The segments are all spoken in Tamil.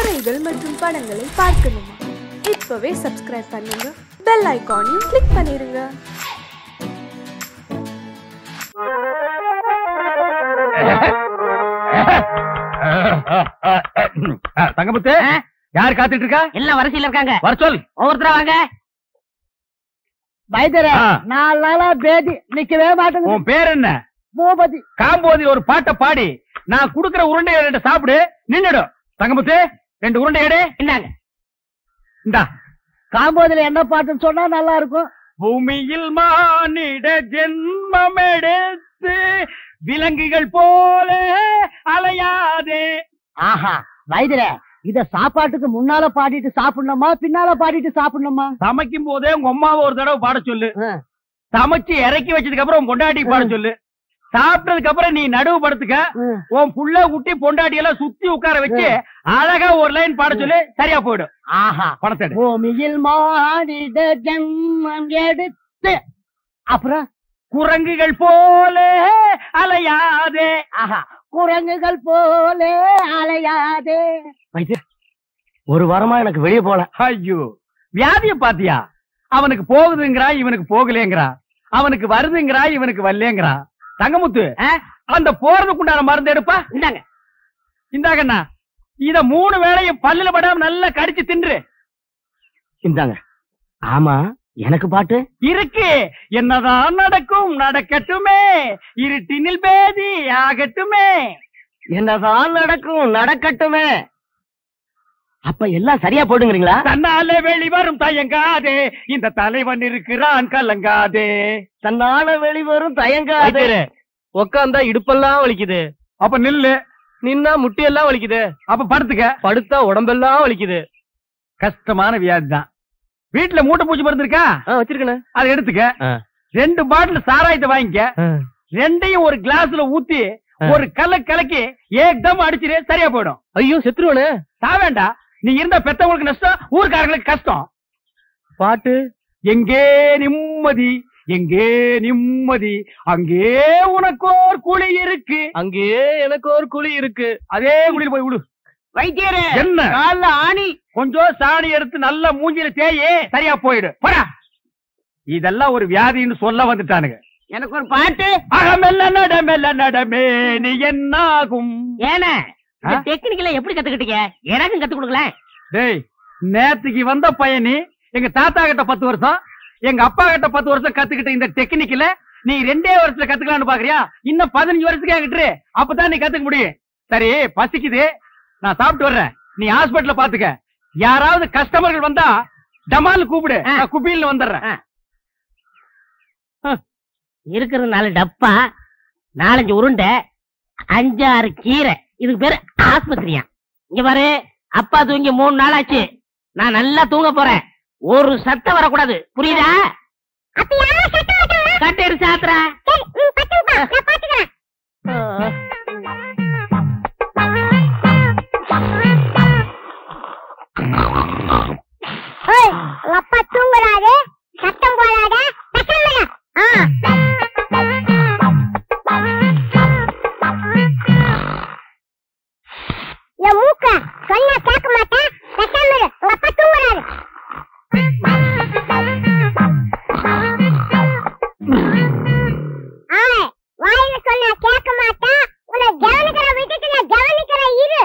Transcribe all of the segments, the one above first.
கதைகள் மற்றும் படங்களை பார்க்கணுமா? இப்பவே சப்ஸ்கிரைப் பண்ணுங்க, பெல் ஐகானையும் கிளிக் பண்ணிருங்க. தங்கமுத்து, யார் காத்துட்டு இருக்கா? எல்லாம் வரிசையில இருக்காங்க. வர சொல். ஒவ்வொருத்தரா வாங்க. வைத்தியரே, 4 நாளா பேதி நிக்கவே மாட்டேங்குது. உன் பேர் என்ன? பூபதி. காம்போதி ஒரு பாட்டை பாடி நான் குடுக்கிற உருண்டையை 2 சாப்பிடு, நின்னுடும். தங்கமுத்து, 2 உருண்டை எடு. இந்தாங்க. இந்தா. காம்போதில என்ன பாட்டுன்னு சொன்னா நல்லா இருக்கும். பூமியில் மானிட ஜென்மம் எடுத்து விலங்குகள் போல அலையாதே. ஆஹா, வைத்தியரே, இத சாப்பாட்டுக்கு முன்னால பாடிட்டு சாப்பிடணுமா பின்னால பாடிட்டு சாப்பிடணுமா? சமைக்கும் போதே உங்க அம்மாவை ஒரு தடவை பாட சொல்லு. சமைச்சு இறக்கி வச்சதுக்கு அப்புறம் உன் பொண்டாட்டி பாட சொல்லு. சாப்பிட்டதுக்கு அப்புறம் நீ நடுவு படுத்துக்க. உன் புள்ள குட்டி பொண்டாட்டி எல்லாம் சுத்தி உட்கார வச்சு அழகா ஒரு லைன் பாட சொல்லு, சரியா போயிடும். ஆஹா, பணத்தை பூமியில் மானிட ஜென்மம் எடுத்து, அப்புறம் குரங்குகள் போல அலையாதே. ஆஹா, குரங்குகள் போல அலையாதே. ஒரு வாரமா எனக்கு வெளியே போல. ஐயோ, வியாதிய பாத்தியா? அவனுக்கு போகுதுங்கிறா, இவனுக்கு போகலேங்கிறா. அவனுக்கு வருதுங்கிறா, இவனுக்கு வரலேங்கிறா. தங்கமுத்து, அந்த போறதுக்குண்டான மருந்து எடுப்பா. இந்தாங்க. இந்தாங்கண்ணா, இத 3 வேளையும் பல்லுல படாம நல்லா கடிச்சு தின்று. இந்தாங்க. ஆமா, எனக்கு பாட்டு இருக்கு. என்னதான் நடக்கும் நடக்கட்டுமே, இருட்டினில் பேதி ஆகட்டுமே. என்னதான் நடக்கும் நடக்கட்டுமே. அப்ப எல்லாம் சரியா போடுங்கிறீங்களா? தன்னாலே வெளிவரும் தயங்காதே, இந்த தலைவன் இருக்கிறான் கலங்காதே. தன்னால வெளிவரும் தயங்காதே. உக்காந்தா இடுப்பெல்லாம் வலிக்குது. அப்ப நில்லு. நின்னா முட்டியெல்லாம் வலிக்குது. அப்ப படுத்துக்க. படுத்தா உடம்பெல்லாம் வலிக்குது. கஷ்டமான வியாதி தான். வீட்டுல மூட்டை பூச்சி மருந்து இருக்கா? வச்சிருக்கேன். அதை எடுத்துக்க. 2 பாட்டில் சாராயத்தை வாங்கிக்க. 2ஐயும் ஒரு கிளாஸ்ல ஊத்தி ஒரு கலக்கி ஏக்தம் அடிச்சிரு, சரியா போயிடும். ஐயோ, செத்துருவனே. சாவேண்டா. நீ இருந்த பெத்தவங்களுக்கு நஷ்டம், ஊர்க்காரங்களுக்கு கஷ்டம். பாட்டு எங்கே நிம்மதி, எங்கே நிம்மதி, அங்கே உனக்கோர் குழி இருக்கு, அங்கே எனக்கு ஒரு குழி இருக்கு. அதே குழியில் போய் விடு. வைத்தியரே, என்ன கால்ல ஆணி. கொஞ்சம் சாணி எடுத்து நல்ல மூஞ்சில தேயே, சரியா போயிடு. போடா. இதெல்லாம் ஒரு வியாதின்னு சொல்ல வந்துட்டானுங்க. எனக்கு ஒரு பாட்டு. அகமெல்ல நடமெல்ல நடமே நீ என்னாகும். ஏன டெக்னிக்கல எப்படி கத்துக்கிட்டீங்க? எனக்கும் கத்து கொடுக்கல. டேய், நேத்துக்கு வந்த பையனி எங்க தாத்தா கிட்ட 10 வருஷம், எங்க அப்பா கிட்ட 10 வருஷம் கத்துக்கிட்ட இந்த டெக்னிக்கல நீ 2 வருஷத்துல கத்துக்கலாம்னு பாக்குறியா? இன்னும் 15 வருஷத்துக்கு என்கிட்ட, அப்பதான் நீ கத்துக்க முடியும். சரி, பசிக்குது, நான் சாப்பிட்டு வர்றேன். நீ ஹாஸ்பிடல்ல பாத்துக்க. யாராவது கஸ்டமர்கள் வந்தா டமால் கூப்பிடு, நான் குபியில் வந்துடுறேன். இருக்கிற 4 டப்பா, 4-5 உருண்டை, 5-6 கீரை. இதுக்கு பேரு ஆஸ்பத்திரியா? இங்க பாரு, அப்பா தூங்கி 3 நாள் ஆச்சு. நான் நல்லா தூங்க போறேன். ஒரு சத்தம் வரக்கூடாது, புரியுதா? கட்டேரு சாத்திரா. அப்பா தூங்குறாரு, சத்தம் போடாத. என் மூக்க சொன்னா கேட்க மாட்டேன். உங்க அப்பா தூங்குறாரு. வாயில சொன்னா கேட்க மாட்டேன். உன்னை கவனிக்கிற விட்டுட்டு நான் கவனிக்கிற இரு.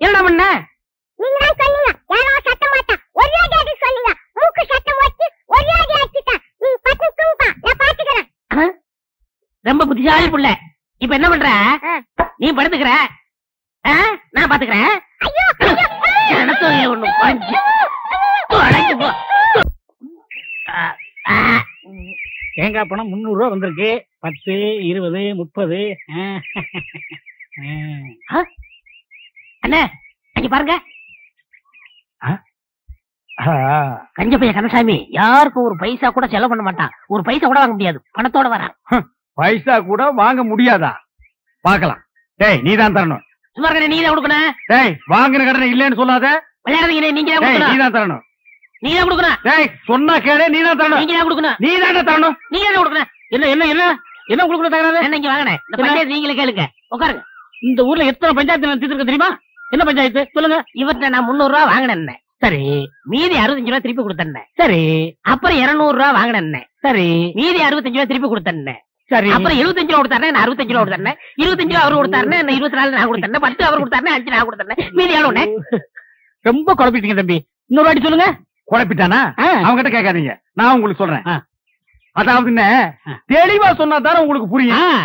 என்ன பண்ண? நீங்க தான் சொன்னீங்க யாரோ சத்தம் மாட்டா, ஒரே அடி சொன்னீங்க. மூக்கு சத்தம் வச்சு ஒரே அடி அடிச்சிட்டா. நீ பத்து தூங்குப்பா, நான் பாத்துக்கிறேன். ரொம்ப புத்திசாலி புள்ள. இப்ப என்ன பண்ற? நீ படுத்துக்கிற, நான் பாத்துக்கிறேன். ஒண்ணு தேங்காய் பணம் 300 ரூபா வந்திருக்கு. 10, 20, 30. அண்ணே, அங்க பாருங்க. கஞ்ச பைய கந்தசாமி யாருக்கும் ஒரு பைசா கூட செலவு பண்ண மாட்டான். ஒரு பைசா கூட வாங்க முடியாது, பணத்தோட வரான். பைசா கூட வாங்க முடியாதா? பாக்கலாம். டேய், நீதான் தரணும். சும்மா நீ தான் கொடுக்கணும். டேய், வாங்கின கடனை இல்லன்னு சொல்லாத. விளையாடுறீங்க, நீங்க தான் டேய், கொடுக்கணும். நீதான் தரணும். நீங்க தான் கொடுக்கணும். டேய் சொன்னா கேளு, நீ தான் தரணும். நீங்க தான் கொடுக்கணும். நீ தானே தரணும். நீங்க தான் கொடுக்கணும். என்ன என்ன என்ன என்ன கொடுக்கணும் தகராறு? என்ன இங்க வாங்கண்ணே, இந்த பஞ்சாயத்து நீங்களே கேளுங்க. உட்காருங்க. இந்த ஊர்ல எத்தனை பஞ்சாயத்து தீர்த்துருக்க தெரியுமா? என்ன பஞ்சாயத்து சொல்லுங்க. இவர்கிட்ட நான் 300 ரூபா வாங்கினேன். சரி மீதி 65 ரூபா திருப்பி கொடுத்தேன். சரி அப்புறம் 200 ரூபா வாங்கினேன். சரி மீதி 65 ரூபா திருப்பி கொடுத்தேன். சரி அப்புறம் 75 ரூபா கொடுத்தாரு, நான் 65 ரூபா கொடுத்தேன். 25 ரூபா அவரு கொடுத்தாரு, நான் 24 நான் கொடுத்தேன். 10 அவர் கொடுத்தாரு, 5 நான் கொடுத்தேன். மீதி எவ்வளவுண்ணே? ரொம்ப குழப்பிட்டீங்க தம்பி. இன்னொரு வாட்டி சொல்லுங்க. குழப்பிட்டானா? அவங்க கிட்ட கேட்காதீங்க, நான் உங்களுக்கு சொல்றேன். அதாவது தெளிவா சொன்னா தானே உங்களுக்கு புரியும்.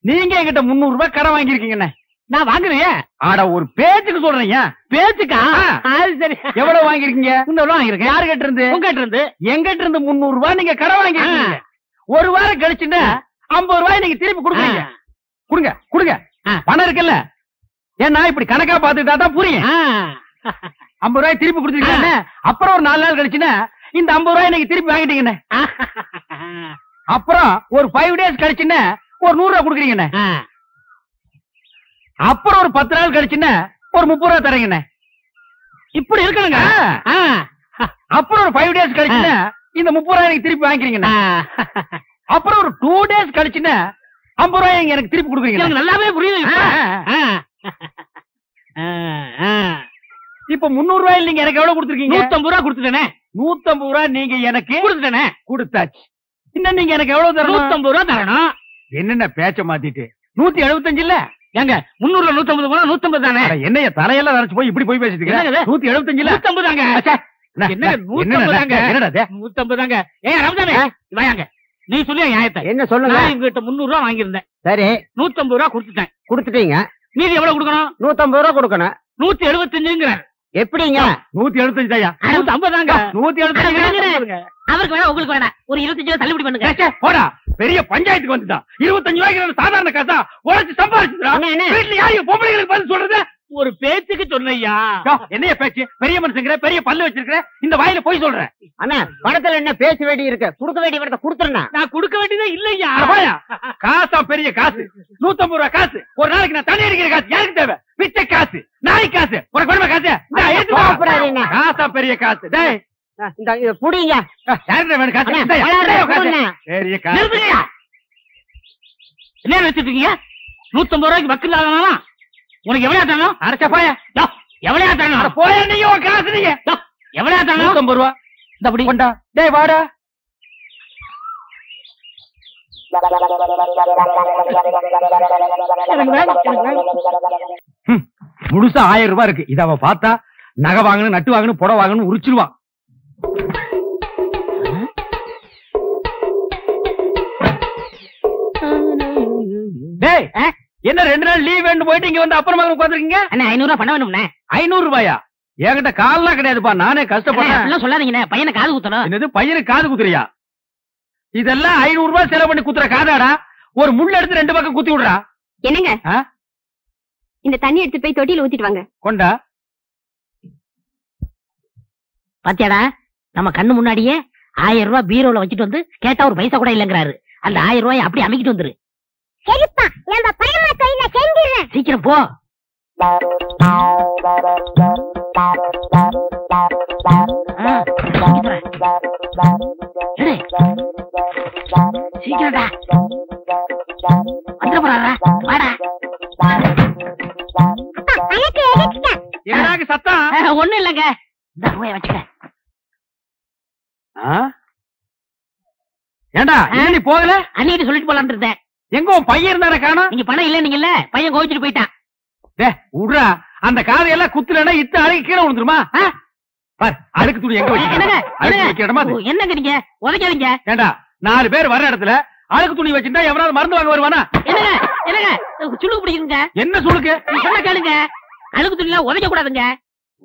நீங்க என்கிட்ட 300 ரூபாய் கடன் வாங்கிருக்கீங்க. நான் வாங்குறேன். ஆட ஒரு பேச்சுக்கு சொல்றீங்க. பேச்சுக்கா? அது சரி. எவ்வளவு வாங்கிருக்கீங்க? 300 ரூபாய் வாங்கிருக்கேன். யாரு கிட்ட இருந்து? உங்ககிட்ட இருந்து. எங்கிட்ட இருந்து 300 ரூபாய் நீங்க கடன் வாங்கிருக்கீங்க. ஒரு வாரம் கழிச்சுன்னா 50 ரூபாய் நீங்க திருப்பி கொடுக்குறீங்க. கொடுங்க கொடுங்க, பணம் இருக்குல்ல. ஏன்னா இப்படி கணக்கா பாத்துட்டா தான் புரியும். 50 ரூபாய் திருப்பி கொடுத்துருக்கீங்க. அப்புறம் ஒரு 4 நாள் கழிச்சுன்னா இந்த 50 ரூபாய் நீங்க திருப்பி வாங்கிட்டீங்கண்ணே. அப்புறம் ஒரு 5 டேஸ் கழிச்சுன்னா ஒரு 100 ரூபாய் கொடுக்குறீங்கண்ணே. அப்புறம் ஒரு 10 நாள் கழிச்சுன்னா ஒரு 30 ரூபாய் தரீங்கண்ணே. இப்படி இருக்கணுங்க. அப்புறம் ஒரு 5 டேஸ் கழிச்சுன்னா இந்த 30 ரூபாய் எனக்கு திருப்பி வாங்கிக்கிறீங்கண்ணே. அப்புறம் ஒரு 2 டேஸ் கழிச்சுன்னா 50 ரூபாய் எனக்கு திருப்பி கொடுக்குறீங்க. நல்லாவே புரியுது. இப்ப 300 ரூபாயில் நீங்க எனக்கு எவ்வளவு கொடுத்துருக்கீங்க? 150 ரூபாய் கொடுத்துட்டேனே. 150 ரூபாய் நீங்க எனக்கு கொடுத்துட்டேனே. கொடுத்தாச்சு. இன்னும் நீங்க எனக்கு எவ்வளவு தரணும்? 150 ரூபாய் தரணும். என்னென்ன பேச்ச மாத்திட்டு 175 இல்ல? ஏங்க 300ல 150 போனா 150 தானே. என்னைய தலையெல்லாம் நரைச்சு போய் இப்படி போய் பேசிட்டு இருக்க? 175 இல்ல 150 தாங்க. என்ன 150 தாங்க? என்னடா 150 தாங்க. ஏய் ரமதானே வாங்க. நீ சொல்லு நியாயத்தை. என்ன சொல்லுங்க. நான் இவங்கிட்ட 300 ரூபாய் வாங்கியிருந்தேன். சரி 150 ரூபாய் கொடுத்துட்டேன். கொடுத்துட்டீங்க. மீதி எவ்வளவு கொடுக்கணும்? 150 ரூபா கொடுக்கணும். 175ங்கறார். எப்படிங்க? 175 தாயா? 150 தாங்க. 175. அவருக்கு வேணா உங்களுக்கு வேணா ஒரு 25 ரூபா தள்ளுபடி பண்ணுங்க. போடா, பெரிய பஞ்சாயத்துக்கு வந்துட்டான். 25 ரூபாய்க்கு சாதாரண காசா உழைச்சு சம்பாதிச்சுடா. வீட்டுல யாரையும் பொம்பளைங்களுக்கு பதில் சொல்றது? ஒரு பேச்சுக்கு சொன்னையா. என்னைய பேச்சு? பெரிய மனுஷங்கிற, பெரிய பல்லு வச்சிருக்கிற, இந்த வாயில போய் சொல்றேன். அண்ணா பணத்துல என்ன பேச வேண்டி இருக்கு? கொடுக்க வேண்டிய பணத்தை கொடுத்துறேன். நான் கொடுக்க வேண்டியதே இல்லையா. காசா பெரிய காசு, 150 ரூபாய் காசு. ஒரு நாளைக்கு நான் தண்ணி அடிக்கிற காசு யாருக்கு தேவை? பிச்சை காசு, நாய் காசு, உனக்கு வேணுமா காசு? காசா பெரிய காசு. டேய் புடிங்க. யாருக்கு வேணும் காசு? பெரிய காசு. என்ன வச்சிட்டு இருக்கீங்க? 150 ரூபாய்க்கு வக்கு இல்லாதவனா? உனக்கு எவ்வளவு தரணும்? அரைச்சா போயா? எவ்வளவு தரணும்? போயா நீங்க காசு நீங்க எவ்வளவு தரணும்? 150 ரூபாய். இந்த அப்படி கொண்டா. டேய் வாடா. முழுசா 1000 ரூபாய் இருக்கு. இத அவ பார்த்தா நகை வாங்கணும், நட்டு வாங்கணும், புடவை வாங்கணும் உரிச்சிருவான். டேய் என்ன 2 நாள் லீவ் வேணும் போயிட்டு இங்க வந்து அப்புறமா உட்காந்துருக்கீங்க? அண்ணா 500 ரூபா பணம் வேணும்ண்ணே. 500 ரூபாயா? என்கிட்ட கால்லாம் கிடையாதுப்பா, நானே கஷ்டப்படுறேன். சொல்லாதீங்கண்ணே, பையனை காது குத்தணும். என்னது பையனுக்கு காது குத்துறியா? இதெல்லாம் 500 ரூபாய் செலவு பண்ணி குத்துற காதாடா. ஒரு முள்ள எடுத்து 2 பக்கம் குத்தி விடுறா. என்னங்க இந்த தண்ணி எடுத்து போய் தொட்டியில ஊத்திட்டு வாங்க. கொண்டா. பாத்தியாடா, நம்ம கண்ணு முன்னாடியே 1000 ரூபாய் பீரோல வச்சுட்டு வந்து கேட்டா ஒரு பைசா கூட இல்லங்கிறாரு. அந்த 1000 ரூபாய் அப்படியே அமைக்கிட்டு வந்துரு. சரிப்பா, நம்ம பணமா கையில செஞ்சிடுறேன். சீக்கிரம் போ. சீக்கிரம்டா வந்துட போறாரா? வாடா. எனக்கு சத்தம் ஒண்ணும் இல்லங்க. இந்த ரூபாய் வச்சுக்க. ஏண்டா நீ போகல? அன்னிட்டு சொல்லிட்டு போலான்னு இருந்தேன். எங்க உன் பையன் இருந்தார காணோம்? நீங்க பணம் இல்ல நீங்கல்ல, பையன் கோவிச்சுட்டு போயிட்டான். விடுறா, அந்த காதையெல்லாம் குத்துலன்னா இத்த அழுகி கீழே விழுந்துருமா? அழுக்கு துணி எங்க வச்சு? என்னங்க நீங்க உதைக்காதீங்க. ஏண்டா 4 பேர் வர இடத்துல அழுக்கு துணி வச்சுட்டா எவனாவது மருந்து வாங்க வருவானா? என்னங்க என்னங்க சுளுக்கு பிடிக்குங்க. என்ன சுளுக்கு? சொன்ன கேளுங்க, அழுக்கு துணி எல்லாம் உதைக்க கூடாதுங்க.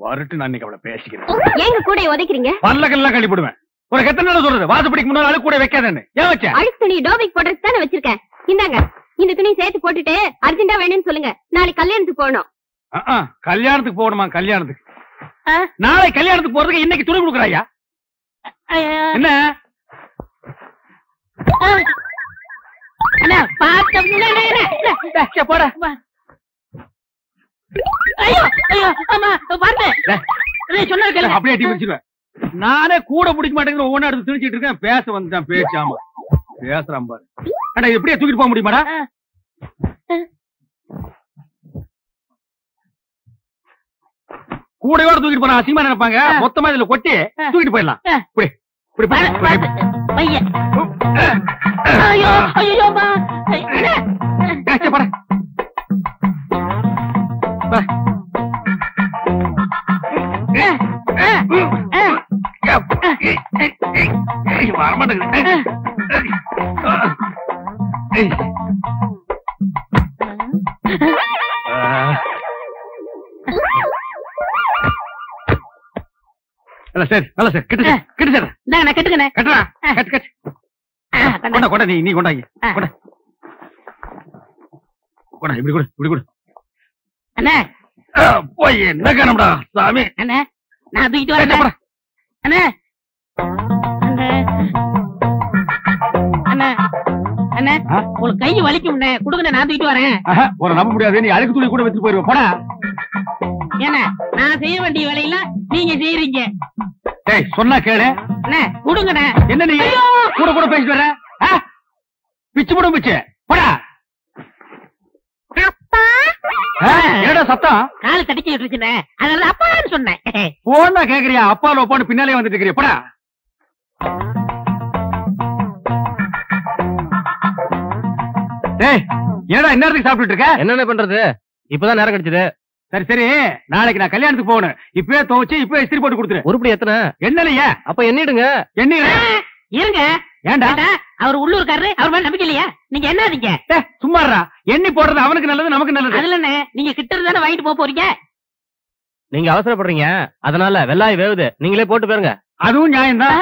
வரட்டு நான் இன்னைக்கு அவளை பேசிக்கிறேன். ஏங்க கூட உதைக்கிறீங்க? பல்லக்கெல்லாம் கழிப்பிடுவேன். உனக்கு எத்தனை நாள் சொல்றது வாசப்படிக்கு முன்னாடி அழுக்கு கூட வைக்காதேன்னு? ஏன் வச்ச? அழுக்கு துணி டோபிக் போடுறதுக்கு தானே வச்சிருக்கேன். இந்தாங்க, இந்த துணி சேர்த்து போட்டுட்டு அர்ஜென்டா வேணும்னு சொல்லுங்க. நாளைக்கு கல்யாணத்துக்கு போகணும். கல்யாணத்துக்கு போகணுமா? கல்யாணத்துக்கு நாளை கல்யாணத்துக்கு போறதுக்கு இன்னைக்கு துணி கொடுக்குறாயா? என்ன போட? ஐயோ ஐயோ ஆமா பாருங்க, சொன்ன கேளுங்க. அப்படியே அடி வச்சிருவேன். நானே கூட பிடிக்க மாட்டேங்கிற ஒவ்வொன்னு எடுத்து திணிச்சிட்டு இருக்கேன். பேச வந்துட்டான் பேச்சாம பேசுறான் பாரு. அடா எப்படியா தூக்கிட்டு போக முடியுமாடா? கூடையோட தூக்கிட்டு போனா அசிங்கமா நினைப்பாங்க. மொத்தமா இதுல கொட்டி தூக்கிட்டு போயிடலாம். சரி நல்ல சார் கிட்ட கிட்ட சார் நான் கட்டுக்கண்ணே கட்டுறா கட்டு கட்டு கொண்டா கொண்டா நீ கொண்டாங்க கொண்டா கொண்டா இப்படி கொடு இப்படி கொடு. அண்ணா போய் என்ன காரணம்டா சாமி. அண்ணா நான் தூக்கிட்டு வரேன். அண்ணா அண்ணா அண்ணா உங்களுக்கு கை வலிக்கும் கொடுங்க நான் தூக்கிட்டு வரேன். ஒரு நம்ப முடியாது. நீ அழுக்கு துணி கூட வச்சுட்டு போயிருவ போடா. ஏன்னா நான் செய்ய வேண்டிய வேலையெல்லாம் நீங்க செய்யறீங்க. டேய் சொன்னா கேளு. அண்ணா கொடுங்கண்ணே. என்ன நீ கூட கூட பேசிட்டு வர? பிச்சு போடும் பிச்சு போடா. என்னடா சத்தம்? கால் தடிச்சு விட்டுருச்சுண்ணே அதனால அப்பான்னு சொன்னேன். போனா கேக்குறியா? அப்பால ஒப்பான்னு பின்னாலே வந்துட்டு இருக்கிறியா? போடா. டேய் என்னடா இந்நேரத்துக்கு சாப்பிட்டுட்டு இருக்க? என்னென்ன பண்றது? இப்பதான் நேரம் கிடைச்சது. சரி சரி நாளைக்கு நான் கல்யாணத்துக்கு போகணும். இப்பவே துவச்சு இப்பவே இஸ்திரி போட்டு கொடுத்துரு. உருப்படி எத்தனை? என்னலையா? அப்ப எண்ணிடுங்க. எண்ணி இருங்க. ஏண்டா அவர் உள்ளூர்காரரு அவர் மேல நம்பிக்கை இல்லையா? நீங்க என்னீங்க சும்மாறா? எண்ணி போடுறது அவனுக்கு நல்லது நமக்கு நல்லது. அதுல நீங்க கிட்ட இருந்தானே வாங்கிட்டு போக போறீங்க. நீங்க அவசரப்படுறீங்க அதனால வெள்ளாய் வேவுது. நீங்களே போட்டு போயிருங்க. அதுவும் நியாயம்தான்.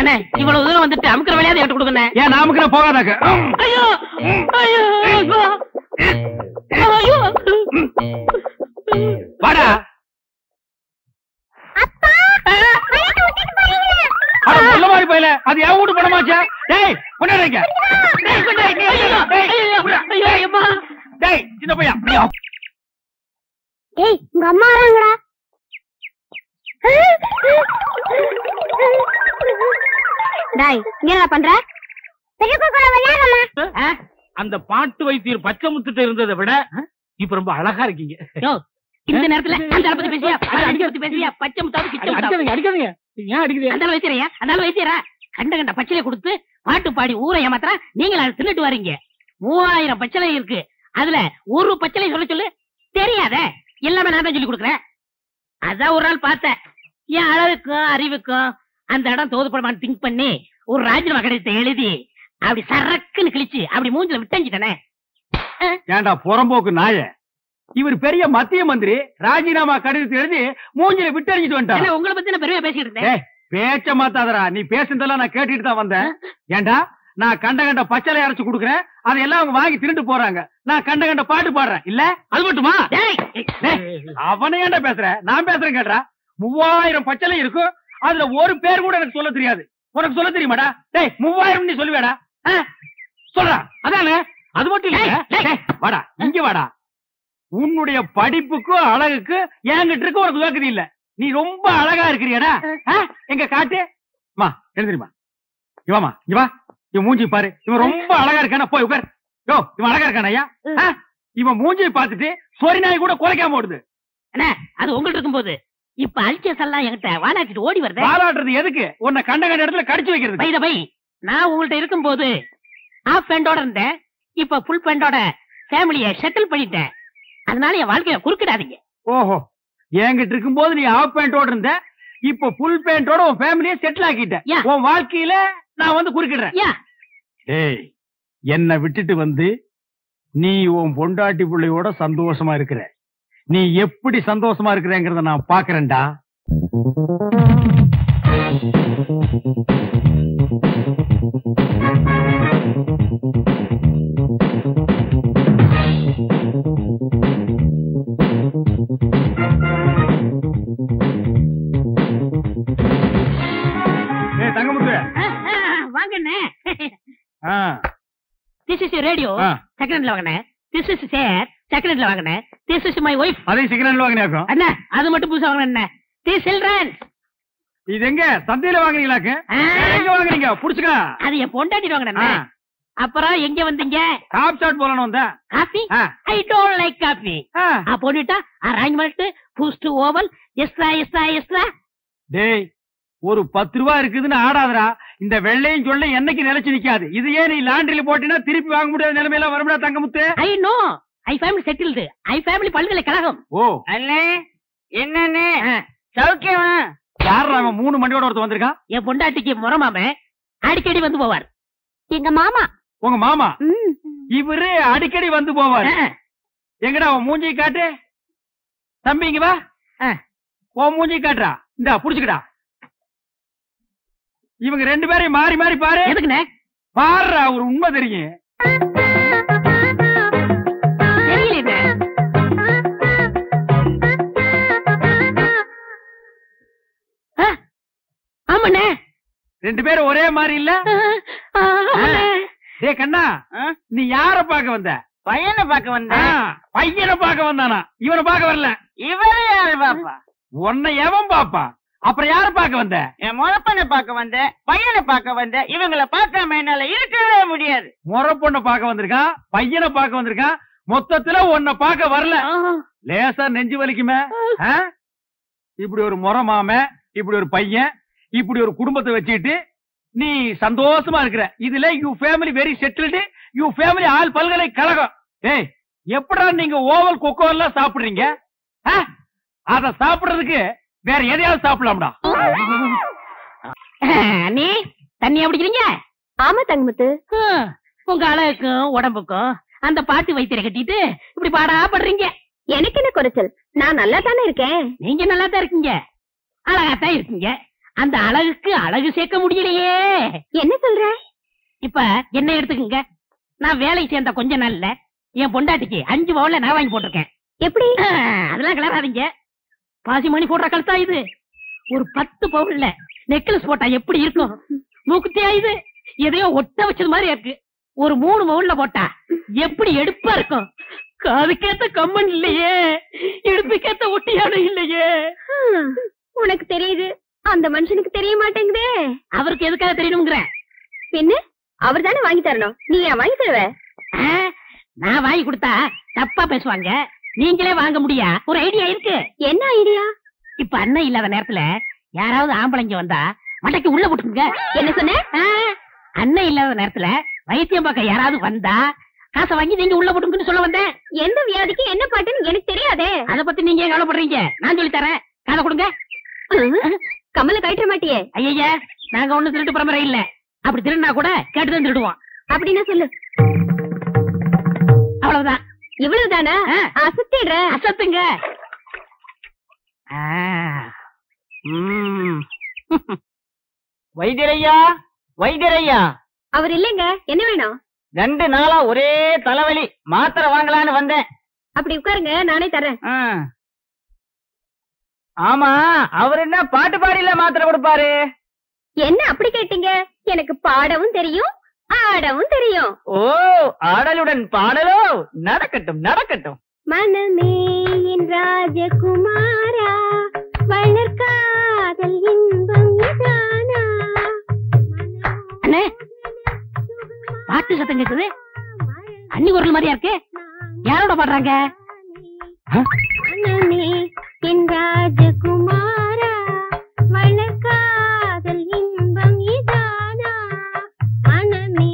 அண்ணே இவ்வளவு தூரம் வந்துட்டு அமுக்கிற வேலையாவது எடுத்து கொடுங்க. ஏன் நாமுக்கு போகாதாக்க? ஐயோ ஐயோ ஐயோ வாடா. சொல்ல மாதிரி போயில அது என் வீட்டு பணமாச்சா? டேய் கொண்டாடுங்க. டேய் சின்ன பையா. ஏய் உங்க அம்மா வராங்கடா. டேய் நீ என்ன பண்ற? பெரிய கூட விளையாடுறமா? அந்த பாட்டு வைத்தியர் பச்சை முத்துட்டு இருந்ததை விட இப்ப ரொம்ப அழகா இருக்கீங்க. இந்த நேரத்துல அந்த பத்தி பேசியா பத்தி பேசியா பச்சை முத்தாவது கிச்ச அடிக்காதீங்க அடிக்காதீங்க. ஏன் அடிக்குது? அந்த வைத்தியரையா அந்த வைத்தியரா கண்ட கண்ட பச்சையை கொடுத்து பாட்டு பாடி ஊரை ஏமாத்திரா. நீங்க அதை தின்னுட்டு வரீங்க. 3000 பச்சளை இருக்கு. அதுல ஒரு பச்சளை சொல்ல சொல்லு தெரியாத. எல்லாமே நான் தான் சொல்லி கொடுக்குறேன். அதான் ஒரு நாள் பார்த்தேன். என் அழகுக்கும் அறிவுக்கும் அந்த இடம் தோதுப்படமான்னு திங்க் பண்ணி ஒரு ராஜினாமா கடிதத்தை எழுதி அப்படி சரக்குன்னு கிழிச்சு அப்படி மூஞ்சில விட்டஞ்சிட்டனே. ஏண்டா புறம்போக்கு நாய? இவர் பெரிய மத்திய மந்திரி. ராஜினாமா கடிதத்தை எழுதி மூஞ்சில விட்டறிஞ்சிட்டு வந்துட்டான். உங்களை பத்தி நான் பெருமையா பேசிட்டு இருந்தேன். பேச்ச மாத்தாதரா. நீ பேசுனதெல்லாம் நான் கேட்டுட்டு தான் வந்தேன். ஏண்டா நான் கண்ட கண்ட பச்சளை அரைச்சு கொடுக்குறேன். அதெல்லாம் அவங்க வாங்கி திருட்டு போறாங்க. நான் கண்ட கண்ட பாட்டு பாடுறேன். இல்ல அது மட்டுமா? அவனை ஏண்டா பேசுற? நான் பேசுறேன் கேட்டா. 3000 பச்சளை இருக்கும். அதுல ஒரு பேர் கூட எனக்கு சொல்ல தெரியாது. உனக்கு சொல்ல தெரியுமாடா? டேய் 3000 நீ சொல்லுவேடா? சொல்றா. அதானே? அது மட்டும் இல்ல. வாடா இங்க வாடா. உன்னுடைய படிப்புக்கும் அழகுக்கு என்கிட்ட இருக்க உனக்கு வேக்குது இல்ல. நீ ரொம்ப அழகா இருக்கிறியடா. எங்க காட்டு மா எழுந்திரிமா. இவாமா இவா இவன் மூஞ்சி பாரு. இவன் ரொம்ப அழகா இருக்கானா? போய் உட்கார். யோ இவன் அழகா இருக்கானயா? இவன் மூஞ்சியை பார்த்துட்டு சொரி நாய் கூட குறைக்காம ஓடுது. அண்ணா அது உங்கள்ட்ட இருக்கும்போது இப்ப அல்சஸ் எல்லாம் என்கிட்ட வாலாட்டிட்டு ஓடி வருது. வாலாட்டுறது எதுக்கு? உன்னை கண்ட கண்ட இடத்துல கடிச்சு வைக்கிறது. பை நான் உங்கள்ட்ட இருக்கும்போது ஹாஃப் பேண்டோட இருந்தேன். இப்ப ஃபுல் பேண்டோட ஃபேமிலியை செட்டில் பண்ணிட்டேன். அதனால என் வாழ்க்கைய குறுக்கிடாதீங்க. ஓஹோ என்கிட்ட இருக்கும்போது நீ ஹாஃப் பேண்டோட இருந்த. இப்ப ஃபுல் பேண்டோட உன் ஃபேமிலியை செட்டில் ஆக்கிட்டேன். உன் வாழ்க்கையில நான் வந்து குறுக்கிடுறேன். ஏய் என்ன விட்டுட்டு வந்து நீ உன் பொண்டாட்டி பிள்ளையோட சந்தோஷமா இருக்கிற. நீ எப்படி சந்தோஷமா இருக்கிறேங்கிறத நான் பாக்குறேன்டா. தங்கமுத்து வாங்கண்ணே. திஸ் இஸ் ரேடியோ செகண்ட்ல வாங்கினேன். திஸ் இஸ் சேர் செகண்ட்ல வாங்கினேன். This is my wife. அதையும் சிக்கன் வாங்கினாக்கும் அண்ணா அது மட்டும் புதுசா வாங்கின என்ன திஸ் சில்ட்ரன். இது எங்க சந்தையில வாங்குறீங்களாக்கு? எங்க வாங்குறீங்க? புடிச்சுக்க. அது என் பொண்டாட்டி வாங்கின. அப்புறம் எங்க வந்தீங்க? காப் ஷாட் போலன்னு வந்தேன். Coffee? I don't like coffee. போட்டுட்டா அரேஞ்ச்மெண்ட் பூஸ்ட் ஓவல் எக்ஸ்ட்ரா எக்ஸ்ட்ரா எக்ஸ்ட்ரா. டேய் ஒரு 10 ரூபா இருக்குதுன்னு ஆடாதடா. இந்த வெள்ளையும் சொல்ல என்னைக்கு நிலைச்சு நிக்காது. இது ஏன் நீ லாண்டரியில போட்டினா திருப்பி வாங்க முடியாத நிலைமையில வரும்டா Thangamuthu. I know I family settled. I family பல்கலைக்கழகம். ஓ அண்ணே என்னண்ணே சௌக்கியமா? யாரா அவன் 3 மணியோட ஒருத்தர் வந்திருக்கான்? என் பொண்டாட்டிக்கு முறமாம அடிக்கடி வந்து போவார். எங்க மாமா. உங்க மாமா? இவரு அடிக்கடி வந்து போவார். எங்கடா உன் மூஞ்சி காட்டு. தம்பிங்க வா. உன் மூஞ்சி காட்டுறா. இந்தா புடிச்சுக்கடா. இவங்க 2 பேரையும் மாறி மாறி பாரு. எதுக்குண்ணே? பாருடா ஒரு உண்மை தெரியும். தெரியல. ஆமாண்ணே 2 பேரும் ஒரே மாதிரி இல்ல? டேய் கண்ணா நீ யார பாக்க வந்த? பையனை பார்க்க வந்த. பையனை பாக்க வந்தானா? இவனை பாக்க வரல. இவரே யாரு பாப்பா? உன்னை எவன் பாப்பா? அப்புறம் யார பாக்க வந்த? என் முறப்பனை பார்க்க வந்த, பையனை பார்க்க வந்த. இவங்களை பார்க்காம என்னால இருக்கவே முடியாது. முறை பொண்ணை பாக்க வந்திருக்கான், பையனை பாக்க வந்திருக்கான். மொத்தத்துல உன்னை பாக்க வரல. லேசா நெஞ்சு வலிக்குமே. இப்படி ஒரு முறை மாம, இப்படி ஒரு பையன், இப்படி ஒரு குடும்பத்தை வச்சுட்டு நீ சந்தோஷமா இருக்கிற. இதுல you family very settled. You family all பல்கலைக்கழகம். ஏய் எப்படா நீங்க ஓவல் கொக்கோ எல்லாம் சாப்பிடுறீங்க? அத சாப்பிடுறதுக்கு வேற எதையாவது சாப்பிடலாம்டா. நீ தண்ணியா பிடிக்கிறீங்க? ஆமா தங்கமுத்து. உங்க அழகுக்கும் உடம்புக்கும் அந்த பாட்டு வைத்தியரை கட்டிட்டு இப்படி பாடா படுறீங்க. எனக்கு என்ன குறைச்சல்? நான் நல்லா தானே இருக்கேன். நீங்க நல்லா தான் இருக்கீங்க, அழகாத்தான் இருக்கீங்க. அந்த அழகுக்கு அழகு சேர்க்க முடியலையே. என்ன சொல்ற? இப்ப என்ன எடுத்துக்கங்க. நான் வேலை சேர்ந்த கொஞ்ச நாள்ல என் பொண்டாட்டிக்கு 5 பவுன்ல நான் வாங்கி போட்டிருக்கேன். எப்படி? அதெல்லாம் கிளறாதீங்க. பாசி மணி போடுற கழுத்தா இது. ஒரு 10 பவுன்ல நெக்லஸ் போட்டா எப்படி இருக்கும்? மூக்குத்தியா இது? எதையோ ஒட்ட வச்சது மாதிரி இருக்கு. ஒரு 3 பவுன்ல போட்டா எப்படி எடுப்பா இருக்கும்? காதுக்கேத்த கம்மன் இல்லையே, இடுப்புக்கேத்த ஒட்டியானம் இல்லையே. உனக்கு தெரியுது, அந்த மனுஷனுக்கு தெரிய மாட்டேங்குதே. அவருக்கு எதுக்காக தெரியணுங்கிற? பின்ன அவர் தானே வாங்கி தரணும். நீ ஏன் வாங்கி தருவ? நான் வாங்கி கொடுத்தா தப்பா பேசுவாங்க. நீங்களே வாங்க முடியா? ஒரு ஐடியா இருக்கு. என்ன ஐடியா? இப்ப அண்ணன் இல்லாத நேரத்துல யாராவது ஆம்பளைங்க வந்தா மண்டைக்கு உள்ள போட்டுங்க. என்ன சொன்ன? அண்ணன் இல்லாத நேரத்துல வைத்தியம் பார்க்க யாராவது வந்தா காசை வாங்கி நீங்க உள்ள போட்டுங்கன்னு சொல்ல வந்தேன். எந்த வியாதிக்கு என்ன பாட்டுன்னு எனக்கு தெரியாதே. அத பத்தி நீங்க ஏன் கவலைப்படுறீங்க? நான் சொல்லி தரேன். காதை கொடுங்க. கமல கட்ட மாட்டியே? ஐயா நாங்க ஒண்ணு திருட்டு பரம்பரை இல்ல. அப்படி திருடினா கூட கேட்டுதான் திருடுவோம். அப்படின்னா சொல்லு. அவ்வளவுதான். இவ்வளவுதானா? அசத்திடுற. அசத்துங்க. வைத்தியரையா, வைத்தியரையா. அவர் இல்லைங்க. என்ன வேணும்? 2 நாளா ஒரே தலைவலி, மாத்திரை வாங்கலான்னு வந்தேன். அப்படி உட்காருங்க, நானே தரேன். ஆமா, அவர் என்ன பாட்டு பாடியில மாத்திரை கொடுப்பாரு? என்ன அப்படி கேட்டீங்க? எனக்கு பாடவும் தெரியும், ஆடவும் தெரியும். ஓ, ஆடலுடன் பாடலோ? நடக்கட்டும் நடக்கட்டும். மனமே என் ராஜகுமாரா, வளர்காதல் இன்பம் இதானா? அண்ணே பாட்டு சத்தம் கேக்குது. அண்ணி குரல் மாதிரியா இருக்கு. யாரோட பாடுறாங்க? மனமே என் ராஜகுமாரா, வளர்காதல் இன்பம் இதானா? மனமே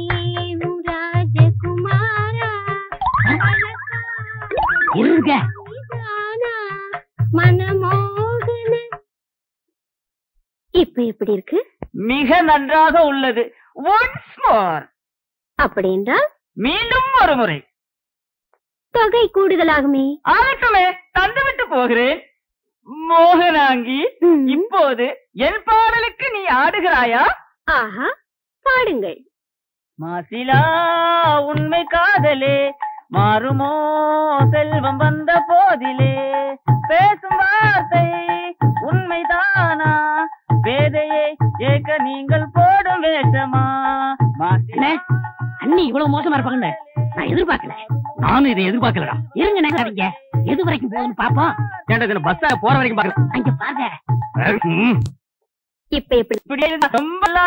உன் ராஜகுமாரா, இருங்க. மனமோகன. இப்ப எப்படி இருக்கு? மிக நன்றாக உள்ளது. Once more. அப்படி என்றால் மீண்டும் ஒரு முறை. தொகை கூடுதலாகுமே. ஆகட்டுமே, தந்துவிட்டு போகிறேன். மோகனாங்கி, இப்போது என் பாடலுக்கு நீ ஆடுகிறாயா? ஆஹா, பாடுங்கள். மாசிலா உண்மை காதலே, மாறுமோ செல்வம் வந்த போதிலே, பேசும் வார்த்தை உண்மைதானா, வேதையை ஏக்க நீங்கள் போடும் வேஷமா? மாசிலா. அண்ணி இவ்வளவு மோசமா இருப்பாங்கன்னு நான் எதிர்பார்க்கல. நானும் இதை எதிர்பார்க்கலடா. இருங்க நினைக்காதீங்க. எது வரைக்கும் போகுதுன்னு பாப்போம். ஏன்டா பஸ்ஸா போற வரைக்கும் பாக்கலாம். அங்க பாருங்க. இப்ப எப்படி இப்படி ரொம்ப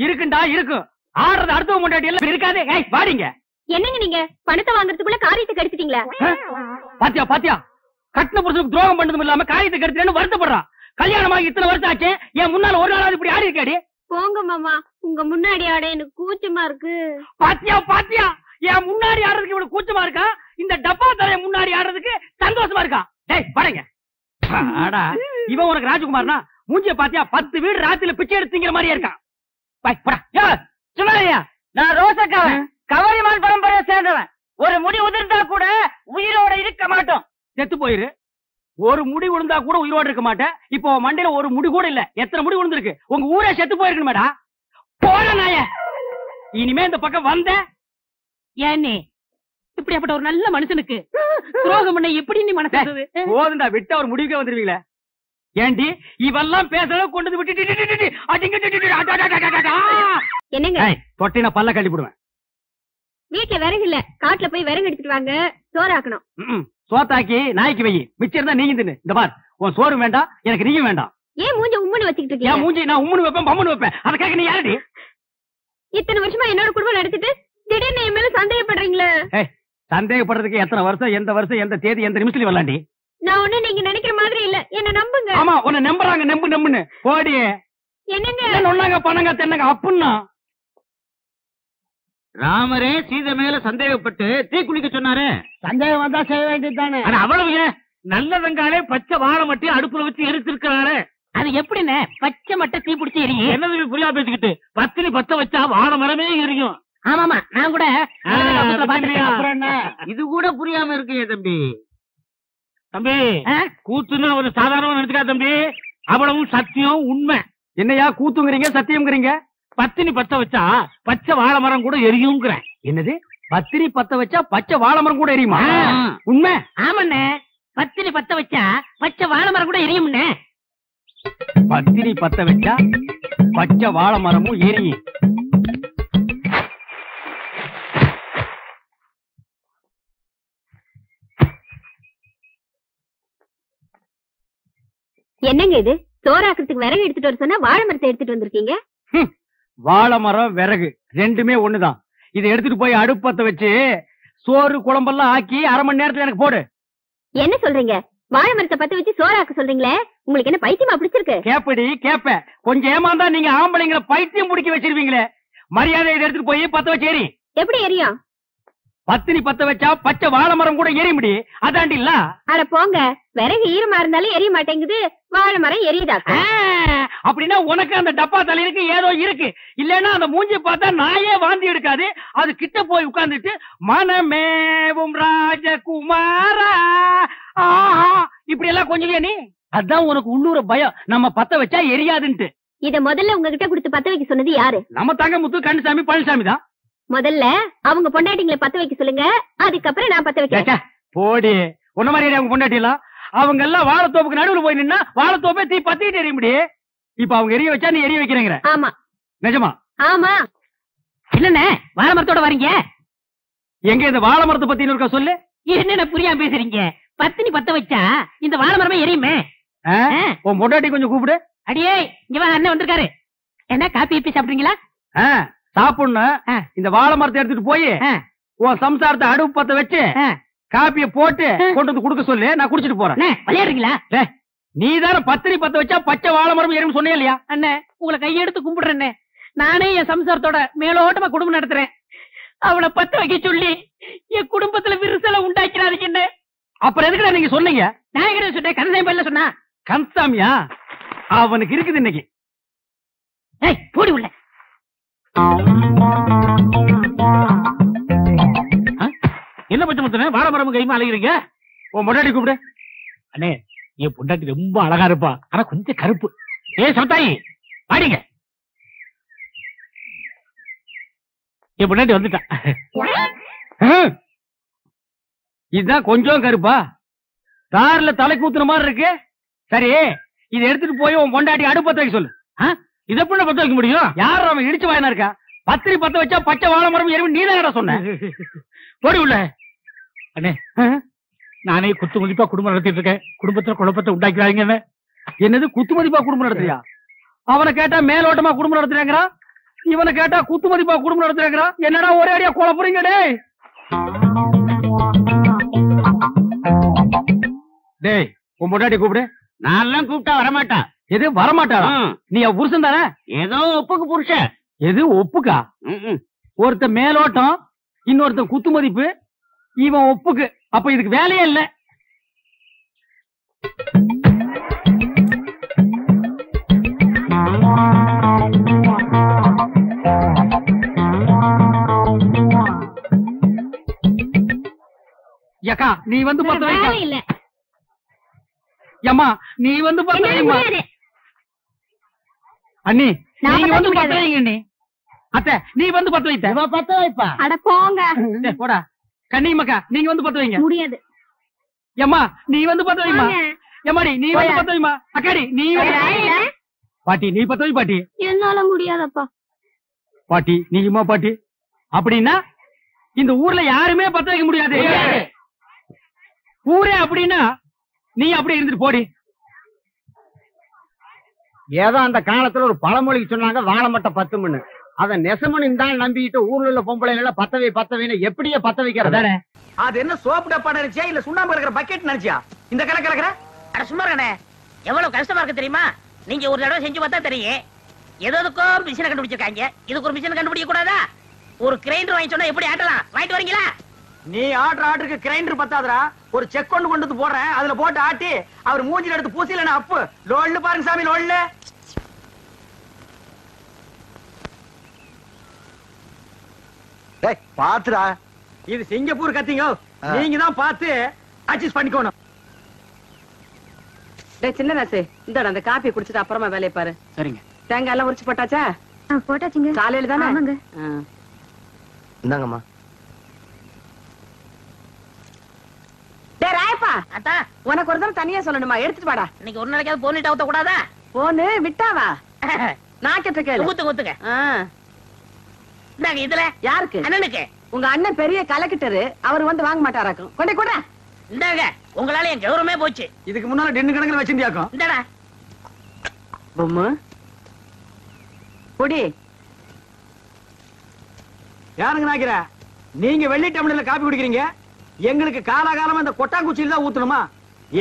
இருக்குண்டா இருக்கும். ஆடுறது அடுத்த முன்னாடி எல்லாம் இருக்காது. வாடிங்க. என்னங்க நீங்க பணத்தை வாங்குறதுக்குள்ள காரியத்தை கெடுத்துட்டீங்களா? பாத்தியா பாத்தியா, கட்டின புருஷனுக்கு துரோகம் பண்ணதும் இல்லாம காரியத்தை கெடுத்துன்னு வருத்தப்படுறான். கல்யாணமாகி இத்தனை வருஷம் ஆச்சு, என் முன்னால ஒரு நாளாவது இப்படி ஆடி இருக்காடி. போங்க மாமா, உங்க முன்னாடி ஆட எனக்கு கூச்சமா இருக்கு. பாத்தியா பாத்தியா, என் முன்னாடி ஆடுறதுக்கு இவ்வளவு கூச்சமா இருக்கா, இந்த டப்பா தலைய முன்னாடி ஆடுறதுக்கு சந்தோஷமா இருக்கா. டேய் பாருங்க, ஆடா இவன் உனக்கு ராஜகுமார்னா மூஞ்சிய பாத்தியா 10 வீடு ராத்திரில பிச்சை எடுத்துங்கிற மாதிரியே இருக்கான். சும்மாரியா, நான் ரோசக்காவன், கவரிமான் பரம்பரையை சேர்ந்தவன். ஒரு முடி உதிர்ந்தா கூட உயிரோட இருக்க மாட்டோம். செத்து போயிரு. ஒரு முடி விழுந்தா கூட உயிரோடு இருக்க மாட்டேன். இப்போ மண்டையில ஒரு முடி கூட இல்ல. எத்தனை முடி விழுந்திருக்கு? உங்க ஊரே செத்து போயிருக்கு மேடா. போற நாய, இனிமே இந்த பக்கம் வந்த ஏன்னே இப்படியாப்பட்ட ஒரு நல்ல மனுஷனுக்கு துரோகம் பண்ண எப்படி நீ மனசு? போதுண்டா, விட்டு அவர் முடிவுக்கே வந்துருவீங்களே. ஏண்டி இவெல்லாம் பேசுறத கொண்டு விட்டு என்னங்க தொட்டின பல்ல கட்டி போடுவேன். வீட்டுல விறகு இல்ல, காட்டுல போய் விறகு எடுத்துட்டு வாங்க, சோறாக்கணும். சோத்தாக்கி நாய்க்கு வை, மிச்சம் இருந்தா நீங்க தின்னு. இந்த பார், உன் சோறு வேண்டாம், எனக்கு நீயும் வேண்டாம். ஏன் மூஞ்ச உம்முன்னு வச்சுக்கிட்டு இருக்கீங்க? ஏன் மூஞ்சி நான் உம்முன்னு வைப்பேன், பம்முன்னு வைப்பேன். அதை கேட்க நீ யாரடி? இத்தனை வருஷமா என்னோட குடும்பம் நடத்திட்டு திடீர்னு என் மேல சந்தேகப்படுறீங்களே. சந்தேகப்படுறதுக்கு எத்தனை வருஷம், எந்த வருஷம், எந்த தேதி, எந்த நிமிஷத்துல வரலாண்டி? நான் ஒண்ணு நீங்க நினைக்கிற மாதிரி இல்ல, என்ன நம்புங்க. ஆமா, உன்னை நம்புறாங்க, நம்புன்னு போடி. என்னங்க சொன்னாங்க பணங்க தென்னங்க அப்புன்னா. ராமரே சீதை மேல சந்தேகப்பட்டு தீ குளிக்க சொன்னாரு. சந்தேகம் வந்தா செய்ய வேண்டியதுதானே. அவ்வளவு நல்ல வெங்காலே பச்சை வாழை மட்டி அடுப்புல வச்சு எரிச்சிருக்கிறாரு. அது எப்படின்னு பச்சை மட்டை தீ பிடிச்சி எரியும்? என்னது புரியா பேசிக்கிட்டு, பத்தினி பத்த வச்சா வாழை மரமே எரியும். ஆமாமா, நான் கூட அப்புறம் என்ன? இது கூட புரியாம இருக்கு தம்பி. தம்பி கூத்துன்னு ஒரு சாதாரணமா நினைச்சுக்கா தம்பி, அவ்வளவும் சத்தியம் உண்மை. என்னையா கூத்துங்கிறீங்க சத்தியம்ங்கிறீங்க? பத்தினி பத்த வச்சா பச்சை வாழை மரம் கூட எரியுங்கிறேன். என்னது? பத்திரி பத்த வச்சா பச்சை வாழை மரம் கூட எரியுமா? உண்மை? ஆமாண்ணே, பத்தினி பத்த வச்சா பச்சை வாழை மரம் கூட எரியும்ண்ணே. பத்திரி பத்த வச்சா பச்சை வாழை மரமும் எரியும். என்னங்க இது, சோறாக்கிறதுக்கு விறகு எடுத்துட்டு வர சொன்னா வாழை மரத்தை எடுத்துட்டு வந்திருக்கீங்க. வாழை மரம் விறகு ரெண்டுமே ஒண்ணுதான். இதை எடுத்துட்டு போய் அடுப்பத்த வச்சு சோறு குழம்பெல்லாம் ஆக்கி 1/2 மணி நேரத்துல எனக்கு போடு. என்ன சொல்றீங்க? வாழை மரத்தை பத்த வச்சு சோறாக்க சொல்றீங்களே, உங்களுக்கு என்ன பைத்தியமா பிடிச்சிருக்கு? கேப்படி கேப்ப, கொஞ்சம் ஏமாந்தா நீங்க ஆம்பளைங்களை பைத்தியம் முடிக்க வச்சிருவீங்களே. மரியாதை இதை எடுத்துட்டு போய் பத்த வச்சு எரி. எப்படி எரியும்? பத்தினி பத்த வச்சா பச்சை வாழை மரம் கூட எரிய முடி. அதாண்டி இல்ல? அட போங்க, விறகு ஈரமா இருந்தாலும் எரிய மாட்டேங்குது, வாழை மரம் எரியுதா? அப்படின்னா உனக்கு அந்த டப்பா தலையிருக்கு ஏதோ இருக்கு. இல்லன்னா அந்த மூஞ்சி பார்த்தா நாயே வாந்தி எடுக்காது. அது கிட்ட போய் உட்கார்ந்துட்டு மனமேவும் ராஜகுமாரா ஆஹா இப்படி எல்லாம் கொஞ்சம் நீ. அதான் உனக்கு உள்ளூர பயம், நம்ம பத்த வச்சா எரியாதுன்ட்டு. இத முதல்ல உங்ககிட்ட கொடுத்து பத்த வைக்க சொன்னது யாரு? நம்ம தங்க முத்து கண்ணுசாமி பழனிசாமி தான். முதல்ல அவங்க பொண்டாட்டிங்களை பத்த வைக்க சொல்லுங்க, அதுக்கப்புறம் நான் பத்த வைக்கிறேன். போடி, உன்ன மாதிரி அவங்க பொண்டாட்டிலாம் அவங்க எல்லாம் வாழைத்தோப்புக்கு நடுவில் போய் நின்னா வாழைத்தோப்பே தீ பத்திட்டு எரிய முடியும். இப்ப அவங்க எரிய வச்சா நீ எரிய வைக்கிறேங்கிற? ஆமா. நிஜமா? ஆமா. என்னண்ணே வாழை மரத்தோட வரீங்க? எங்க இந்த வாழை மரத்தை பத்தி இருக்கா சொல்லு. என்னென்ன புரியாம பேசுறீங்க? பத்தினி பத்த வச்சா இந்த வாழை மரமே எரியுமே. உன் பொண்டாட்டி கொஞ்சம் கூப்பிடு. அடியே இங்க வா, அண்ணன் வந்திருக்காரு. என்ன காப்பி இப்பி சாப்பிடுறீங்களா? சாப்பிடணும். இந்த வாழை மரத்தை எடுத்துட்டு போய் உன் சம்சாரத்தை அடுப்பு பத்த வச்சு காப்பிய போட்டு கொண்டு வந்து குடுக்க சொல்லு, நான் குடிச்சிட்டு போறேன். விளையாடுறீங்களா? நீ தானே பத்திரி பத்த வச்சா பச்சை வாழை மரம் எரியும் சொன்னே இல்லையா? அண்ணே உங்களை கையெடுத்து கும்பிடுறேன்னு நானே என் சம்சாரத்தோட மேலோட்டமா குடும்பம் நடத்துறேன். அவளை பத்த வைக்க சொல்லி என் குடும்பத்துல விரிசலை உண்டாக்கிறாதீங்க. அப்புறம் எதுக்குடா நீங்க சொன்னீங்க? நான் சொன்னேன், கந்தசாமி பையன் சொன்னா. கந்தசாமியா? அவனுக்கு இருக்குது இன்னைக்கு. போடி உள்ள. என்ன பச்சை முத்தனே வாழை மரம் கைமா அழைக்கிறீங்க? உன் பொண்டாட்டி கூப்பிடு. அண்ணே என் பொண்டாட்டி ரொம்ப அழகா இருப்பா, ஆனா கொஞ்சம் கருப்பு. சமத்தாயி பாடிங்க. என் பொண்டாட்டி வந்துட்டா. இதுதான் கொஞ்சம் கருப்பா, கார்ல தலை கூத்துன மாதிரி இருக்கு. சரி, இதை எடுத்துட்டு போய் உன் பொண்டாட்டி அடுப்பத்த வைக்க சொல்லு. இதை எப்படி பத்த வைக்க முடியும்? யாரும் அவன் இடிச்சு வாயினா இருக்கா? பத்திரி பத்த வச்சா பச்சை வாழை மரம் எரியும் நீ தான் சொன்ன. போடி உள்ள. அண்ணே நானே குத்து மதிப்பா குடும்பம் நடத்திட்டு இருக்கேன். குடும்பத்துல குழப்பத்தை உண்டாக்கிறாங்க. என்னது குத்து மதிப்பா குடும்பம் நடத்துறியா? அவனை கேட்டா மேலோட்டமா குடும்பம் நடத்துறாங்கிறான், இவனை கேட்டா குத்து மதிப்பா குடும்பம் நடத்துறாங்கிறான். என்னடா ஒரே அடியா குழப்பறீங்க டேய்? டேய் உன் பொண்டாட்டி கூப்பிடு. நான் கூப்பிட்டா வரமாட்டா. எது வரமாட்டாளா? நீ புருஷன் தானே? ஏதோ ஒப்புக்கு புருஷன். எது ஒப்புக்கா? ஒருத்த மேலோட்டம், இன்னொருத்த குத்து மதிப்பு, இவன் ஒப்புக்கு. அப்ப இதுக்கு வேலையே இல்ல. யக்கா நீ வந்து பத்த வைக்க. அம்மா நீ வந்து பத்த வைமா. அண்ணி நீங்க வந்து பத்த வைங்க. அண்ணி அத்தை நீ வந்து பத்த வைத்த. இவ பத்த வைப்பா. அட போங்க. போடா கண்ணியம்மாக்கா நீங்க வந்து பத்த வைங்க. முடியாது. எம்மா நீ வந்து பத்த வைமா. எம்மாடி நீ வந்து பத்த வைமா. அக்காடி நீ பாட்டி நீ பத்த வை பாட்டி. என்னால முடியாதப்பா. பாட்டி நீயுமா பாட்டி? அப்படின்னா இந்த ஊர்ல யாருமே பத்த வைக்க முடியாது. ஊரே அப்படின்னா நீ அப்படி இருந்துட்டு போடி. ஏதோ அந்த காலத்துல ஒரு பழமொழிக்கு சொன்னாங்க, வாழை மட்டும் 10 மணி. அத நெசமணி தான் நம்பிட்டு ஊர்ல உள்ள பொம்பளைங்கள பத்தவைன்னு எப்படியே பத்த வைக்கிறது? அது என்ன சோப்பு டப்பா நினைச்சியா இல்ல சுண்ணாம்பு கலக்கிற பக்கெட் நினைச்சியா இந்த கலக்க கலக்கிற? அட சும்மா இருக்கனே, எவ்வளவு கஷ்டமா இருக்கு தெரியுமா? நீங்க ஒரு தடவை செஞ்சு பார்த்தா தெரியும். எதுக்கோ மிஷினை கண்டுபிடிச்சிருக்காங்க, இதுக்கு ஒரு மிஷின் கண்டுபிடிக்க கூடாதா? ஒரு கிரைண்டர் வாங்கி சொன்னா எப்படி ஆட்டலாம்? வாங்கிட்டு வரீங்களா? நீ ஆர்டருக்கு கிரைண்டர் பத்தாதரா, ஒரு செக் கொண்டு வந்து போடுறேன், அதுல போட்டு ஆட்டி அவர் மூஞ்சில எடுத்து பூசில அப்பு லோல்ல பாருங்க சாமி லோல்ல. டேய் பாத்துடா, இது சிங்கப்பூர் கத்திங்க, நீங்க தான் பார்த்து அட்ஜஸ்ட் பண்ணிக்கணும். டேய் சின்ன ராசு, இந்தடா அந்த காபி குடிச்சிட்டு அப்புறமா வேலைய பாரு. சரிங்க. தேங்காய் எல்லாம் உரிச்சு போட்டாச்சா? போட்டாச்சுங்க. காலையில தானே? ஆமாங்க. இந்தாங்கம்மா. டேய் ராயப்பா, அத்தா உனக்கு ஒரு தடவை தனியா சொல்லணுமா? எடுத்துட்டு வாடா. இன்னைக்கு ஒரு நாளைக்காவது போனிட்டு ஊத்த கூடாதா? போனு விட்டாவா? நான் கேட்ட கேளு. ஊத்துங்க ஊத்துங்க. இந்தாங்க இதுல. யாருக்கு? அண்ணனுக்கு. உங்க அண்ணன் பெரிய கலெக்டரு, அவர் வந்து வாங்க மாட்டாராக்கும். கொண்டே கூட. இந்தாங்க, உங்களால என் கௌரவமே போச்சு. இதுக்கு முன்னால டென்னு கணக்குல வச்சிருந்தியாக்கும். இந்தடா பொம்மு குடி. யாருங்க நாக்கிற? நீங்க வெள்ளி டம்ளர்ல காபி குடிக்கிறீங்க, எங்களுக்கு காலாகாலமா இந்த கொட்டாங்குச்சியில தான் ஊத்தணுமா?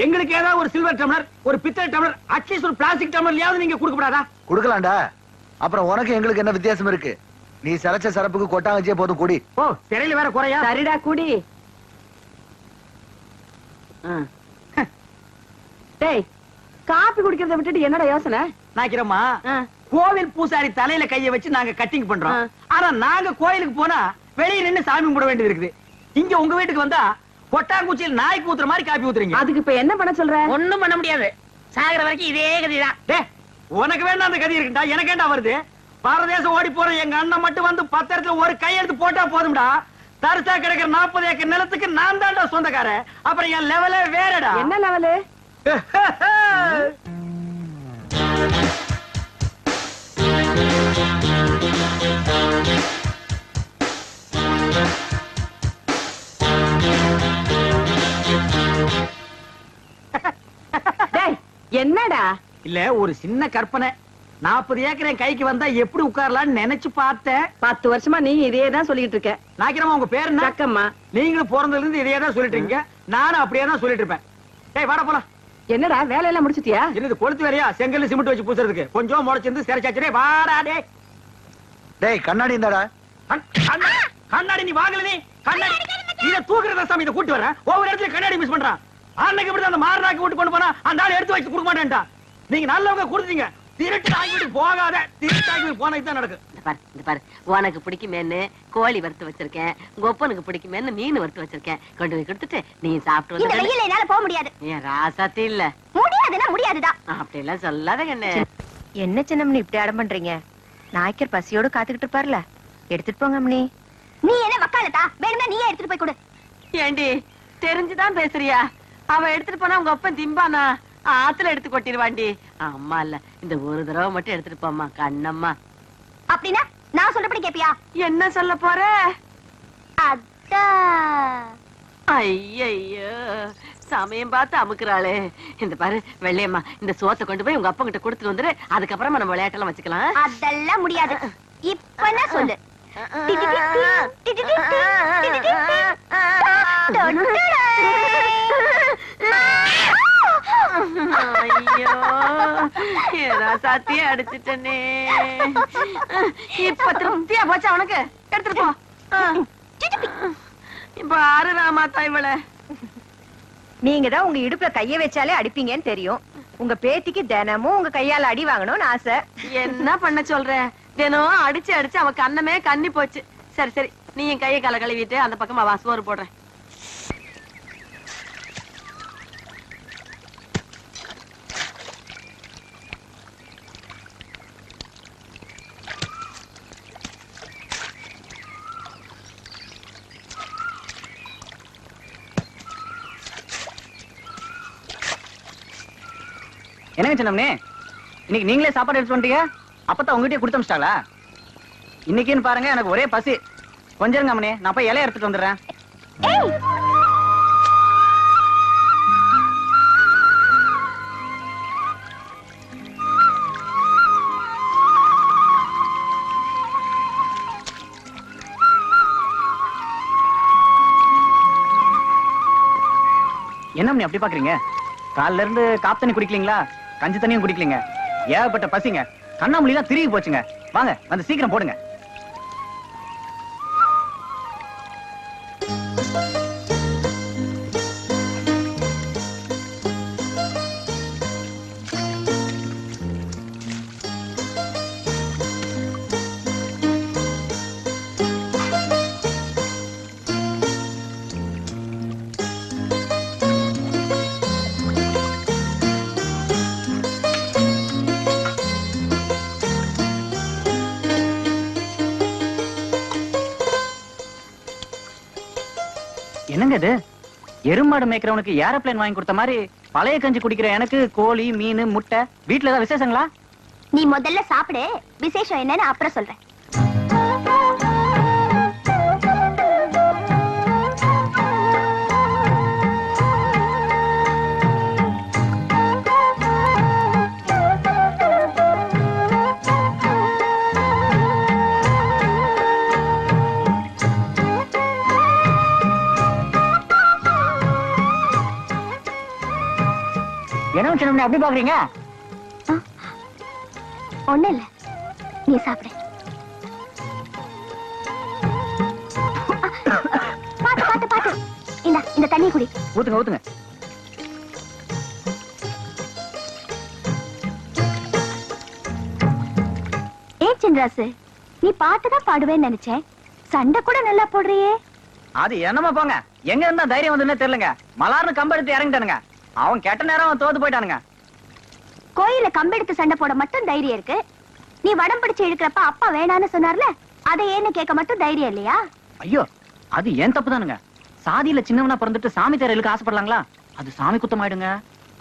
எங்களுக்கு ஏதாவது ஒரு சில்வர் டம்ளர், ஒரு பித்தளை டம்ளர், அட்லீஸ்ட் ஒரு பிளாஸ்டிக் டம்ளர்லயாவது நீங்க கொடுக்க கூடாதா? குடுக்கலாம்டா. அப்புறம் உனக்கு எங்களுக்கு என்ன வித்தியாசம் இருக்கு? நீ சரச்ச சரப்புக்கு கொட்டாங்கச்சியே போதும் குடி. ஓ சிறையில வேற குறையா? சரிடா குடி. டேய் காபி குடிக்கிறத விட்டுட்டு என்னடா யோசனை? நாக்கிறம்மா, கோவில் பூசாரி தலையில கைய வச்சு நாங்க கட்டிங் பண்றோம். ஆனா நாங்க கோயிலுக்கு போனா வெளியே நின்னு சாமி கும்பிட வேண்டியது இருக்குது. இங்க உங்க வீட்டுக்கு வந்தா கொட்டாங்குச்சியில் நாய்க்கு ஊத்துற மாதிரி காப்பி ஊத்துறீங்க. அதுக்கு இப்ப என்ன பண்ண சொல்ற? ஒண்ணும் பண்ண முடியாது. சாகர வரைக்கும் இதே கதிதான். டேய் உனக்கு வேணா அந்த கதி இருக்குடா, எனக்கு ஏண்டா வருது? பாரதேசம் ஓடி போற எங்க அண்ணன் மட்டும் வந்து 10 இடத்துல ஒரு கையெழுத்து போட்டா போதும்டா. தரிசா கிடக்கிற 40 ஏக்கர் நிலத்துக்கு நான் தான்டா சொந்தக்காரன். அப்புறம் என் லெவலே வேறடா. என்ன லெவலு? என்னடா? இல்ல ஒரு சின்ன கற்பனை. 40 ஏக்கர் என் கைக்கு வந்தா எப்படி உட்காரலாம்னு நினைச்சு பார்த்தேன். 10 வருஷமா நீ இதே தான் சொல்லிட்டு இருக்க. நாக்கிறமா உங்க பேரு என்ன? சக்கம்மா. நீங்களும் பிறந்ததுல இருந்து இதே தான் சொல்லிட்டு இருக்கீங்க, நானும் அப்படியே தான் சொல்லிட்டு இருப்பேன். டேய் வாடா போலாம். என்னடா வேலையெல்லாம் முடிச்சிட்டியா? என்னது கொளுத்து வேறையா? செங்கல் சிமெண்ட் வச்சு பூசுறதுக்கு கொஞ்சம் முளைச்சிருந்து சிறைச்சாச்சே. வாடா டேய். டேய் கண்ணாடி இந்தாடா. கண்ணாடி நீ வாங்கல? நீ கண்ணாடி இத தூக்குறத சாமி இத கூட்டி வர ஒவ்வொரு இடத்துல கண்ணாடி மிஸ் பண்றான். அன்னைக்கு இப்படி அந்த மாரனாக்கு விட்டு கொண்டு போனா அந்த ஆளு எடுத்து வச்சு கொடுக்க மாட்டேன்டா. நீங்க நல்லவங்க கொடுத்தீங்க, திருட்டு ஆகிட்டு போகாத. திருட்டு ஆகி போனது தான் நடக்கும். இந்த பாரு, உனக்கு பிடிக்குமேன்னு கோழி வறுத்து வச்சிருக்கேன், கொப்பனுக்கு பிடிக்குமேன்னு மீன் வறுத்து வச்சிருக்கேன். கொண்டு போய் கொடுத்துட்டு நீ சாப்பிட்டு இந்த வந்து. வெயில்ல என்னால போக முடியாது. ஏன் ராசாத்தி இல்ல? முடியாதுன்னா முடியாதுதான். அப்படி எல்லாம் சொல்லாத கண்ணு. என்ன சின்னம்னி இப்படி அடம் பண்றீங்க? நாய்க்கர் பசியோட காத்துக்கிட்டு இருப்பார்ல, எடுத்துட்டு போங்க அம்மனி. நீ என்ன வக்காலத்தா? வேணும்னா நீயே எடுத்துட்டு போய் கொடு. ஏண்டி தெரிஞ்சுதான் பேசுறியா? அவன் எடுத்துட்டு போனா உங்க அப்பன் திம்பானா? ஆத்துல எடுத்து கொட்டிடுவாண்டி. அம்மா இல்ல, இந்த ஒரு தடவை மட்டும் எடுத்துட்டு போம்மா கண்ணம்மா. அப்படின்னா நான் சொல்றபடி கேப்பியா? என்ன சொல்ல போற? அத்தா. ஐயோ சமயம் பார்த்து அமுக்குறாளே. இந்த பாரு வெள்ளையம்மா, இந்த சோத்தை கொண்டு போய் உங்க அப்பா கிட்ட கொடுத்துட்டு வந்துரு. அதுக்கப்புறமா நம்ம விளையாட்டெல்லாம் வச்சுக்கலாம். அதெல்லாம் முடியாது. இப்ப நான் சொல்லு. ஐயோ, சாத்தியே அடிச்சுட்டனே. இப்ப திருப்தியா போச்சா உனக்கு? எடுத்துட்டு போ. இப்ப ஆறு ராமாத்தா இவள. நீங்க தான் உங்க இடுப்புல கைய வச்சாலே அடிப்பீங்கன்னு தெரியும். உங்க பேத்திக்கு தினமும் உங்க கையால அடி வாங்கணும்னு ஆசை. என்ன பண்ண சொல்ற? தினம் அடிச்சு அடிச்சு அவ கண்ணமே கண்ணி போச்சு. சரி சரி, நீ என் கையை கால கழுவிட்டு அந்த பக்கமா வா, சோறு போடுறேன். என்னங்க சின்னம்னே, இன்னைக்கு நீங்களே சாப்பாடு எடுத்து வந்துட்டீங்க? அப்பதான் உங்ககிட்டயே கொடுத்து அமிச்சிட்டாங்களா? இன்னைக்குன்னு பாருங்க, எனக்கு ஒரே பசி. கொஞ்சம் இருங்க அம்மனே, நான் போய் இலைய எடுத்துட்டு வந்துடுறேன். என்ன அப்படி பாக்குறீங்க? காலைல இருந்து காப்பு தண்ணி குடிக்கலீங்களா? கஞ்சி தண்ணியும் குடிக்கலீங்க. ஏகப்பட்ட பசிங்க. கண்ணாமூலிலாம் திரும்பி போச்சுங்க. வாங்க வந்து சீக்கிரம் போடுங்க. என்னங்க இது? எருமாடு மேய்க்கிறவனுக்கு ஏரோப்ளேன் வாங்கி கொடுத்த மாதிரி பழைய கஞ்சி குடிக்கிற எனக்கு கோழி, மீன், முட்டை. வீட்டுல ஏதாவது விசேஷங்களா? நீ முதல்ல சாப்பிடு, விசேஷம் என்னன்னு அப்புறம் சொல்றேன். என்ன சின்ன அப்படி பாக்குறீங்க? ஒண்ணு இல்ல, நீ சாப்பிடு. பாத்து பாத்து பாத்து. இந்த தண்ணி குடி. ஊத்துங்க ஊத்துங்க. சின்ராசு, நீ பாட்டுதான் பாடுவேன்னு நினைச்சேன். சண்டை கூட நல்லா போடுறியே. அது என்னமா போங்க, எங்க இருந்தா தைரியம் வந்துன்னே தெரியலங்க. மலார்னு கம்பெடுத்து இறங்கிட்டானுங்க. அவன் கெட்ட நேரம் தோத்து போயிட்டானுங்க. கோயில கம்பெடுத்து சண்டை போட மட்டும் தைரியம் இருக்கு. நீ வடம் பிடிச்சு இழுக்கிறப்ப அப்பா வேணான்னு சொன்னார்ல, அதை ஏன்னு கேட்க மட்டும் தைரியம் இல்லையா? ஐயோ, அது ஏன் தப்பு தானுங்க. சாதியில சின்னவனா பிறந்துட்டு சாமி தேர இழுக்க ஆசைப்படலாங்களா? அது சாமி குத்தம் ஆயிடுங்க.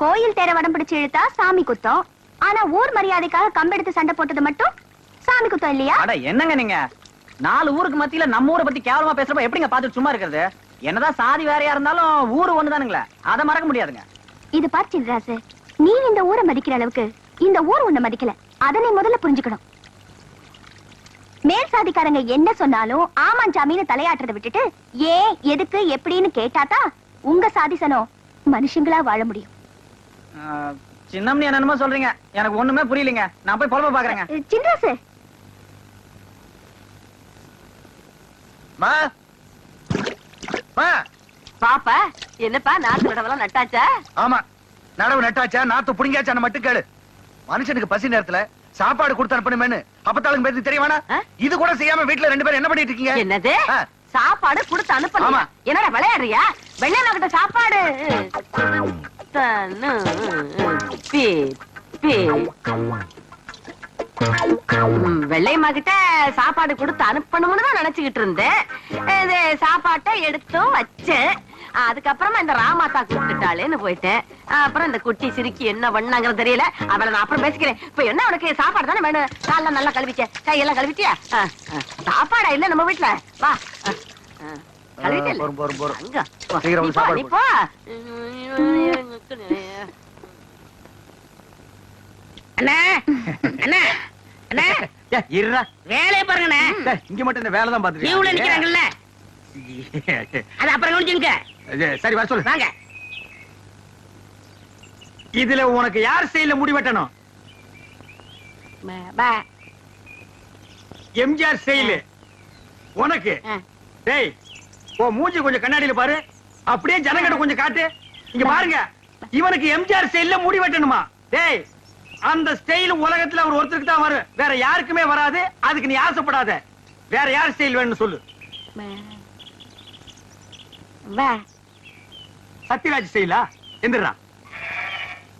கோயில் தேர வடம் பிடிச்சு இழுத்தா சாமி குத்தம். ஆனா ஊர் மரியாதைக்காக கம்பெடுத்து சண்டை போட்டது மட்டும் சாமி குத்தம் இல்லையா? அட என்னங்க நீங்க, 4 ஊருக்கு மத்தியில நம்ம ஊரை பத்தி கேவலமா பேசுறப்ப எப்படிங்க பாத்துட்டு சும்மா இருக்கிறது? என்னதான் சாதி வேறையா இருந்தாலும் ஊரு ஒண்ணுதானுங்களே, அதை மறக்க முடியாதுங்க. இது பார் சின்ராசு, நீ இந்த ஊரை மதிக்கிற அளவுக்கு இந்த ஊர் உன்னை மதிக்கல. அதை நீ முதல்ல புரிஞ்சுக்கணும். மேல் சாதிக்காரங்க என்ன சொன்னாலும் ஆமாஞ்சாமின்னு தலையாட்டுறதை விட்டுட்டு ஏன், எதுக்கு, எப்படின்னு கேட்டாதான் உங்க சாதிசனம் மனுஷங்களா வாழ முடியும். சின்னம்னி என்னமோ சொல்றீங்க, எனக்கு ஒண்ணுமே புரியலங்க. நான் போய் பொழப்ப பாக்குறேங்க. சின்ராசு, பாப்பா என்னப்பா, நாட்டு நடவெல்லாம் நட்டாச்சா? ஆமா, நடவு நட்டாச்சா, நாத்து புடிங்காச்சான்னு மட்டும் கேளு. மனுஷனுக்கு பசி நேரத்துல சாப்பாடு கொடுத்து அனுப்பணுமேனு அப்பத்தாளுக்கு பேருக்கு தெரியவானா? இது கூட செய்யாம வீட்டுல 2 பேரும் என்ன பண்ணிட்டு இருக்கீங்க? என்னது சாப்பாடு கொடுத்து அனுப்பணுமா? என்னடா விளையாடுறியா? வெள்ளையம்மா கிட்ட சாப்பாடு வெள்ளையம்மா கிட்ட சாப்பாடு கொடுத்து அனுப்பணும்னு தான் நினைச்சுக்கிட்டு இருந்தேன். இது சாப்பாட்டை எடுத்தும் வச்சேன். அதுக்கப்புறமா இந்த ராமாத்தா கூப்பிட்டுட்டாளேன்னு போயிட்டேன். அப்புறம் இந்த குட்டி சிரிக்கி என்ன பண்ணாங்கிறது தெரியல. அவளை நான் அப்புறம் பேசிக்கிறேன். இப்ப என்ன உனக்கு சாப்பாடு தானே வேணும்? காலெல்லாம் நல்லா கழுவிச்ச, கையெல்லாம் கழுவிட்டியா? சாப்பாடா இல்ல நம்ம வீட்டுல? வா வேலையை பாருங்கண்ணே. இங்க மட்டும் இந்த வேலை தான் பாத்துட்டு லீவ்ல நிக்கிறாங்கல்ல, அது அப்புறம் கவனிச்சுங்க. சரி வர சொல்லு. வாங்க. இதுல உனக்கு யார் ஸ்டைல்ல முடி வெட்டணும்? எம்ஜிஆர் ஸ்டைல் உனக்கு. டேய் ஓ மூஞ்சி கொஞ்சம் கண்ணாடியில பாரு, அப்படியே ஜனங்கட கொஞ்சம் காட்டு. இங்க பாருங்க, இவனுக்கு எம்ஜிஆர் ஸ்டைல்ல முடி வெட்டணுமா? டேய் அந்த ஸ்டைல் உலகத்துல அவர் ஒருத்தருக்கு தான் வரும், வேற யாருக்குமே வராது. அதுக்கு நீ ஆசைப்படாத. வேற யார் ஸ்டைல் வேணும்னு சொல்லு. சத்யராஜ் ஸ்டைலா? எந்திரா.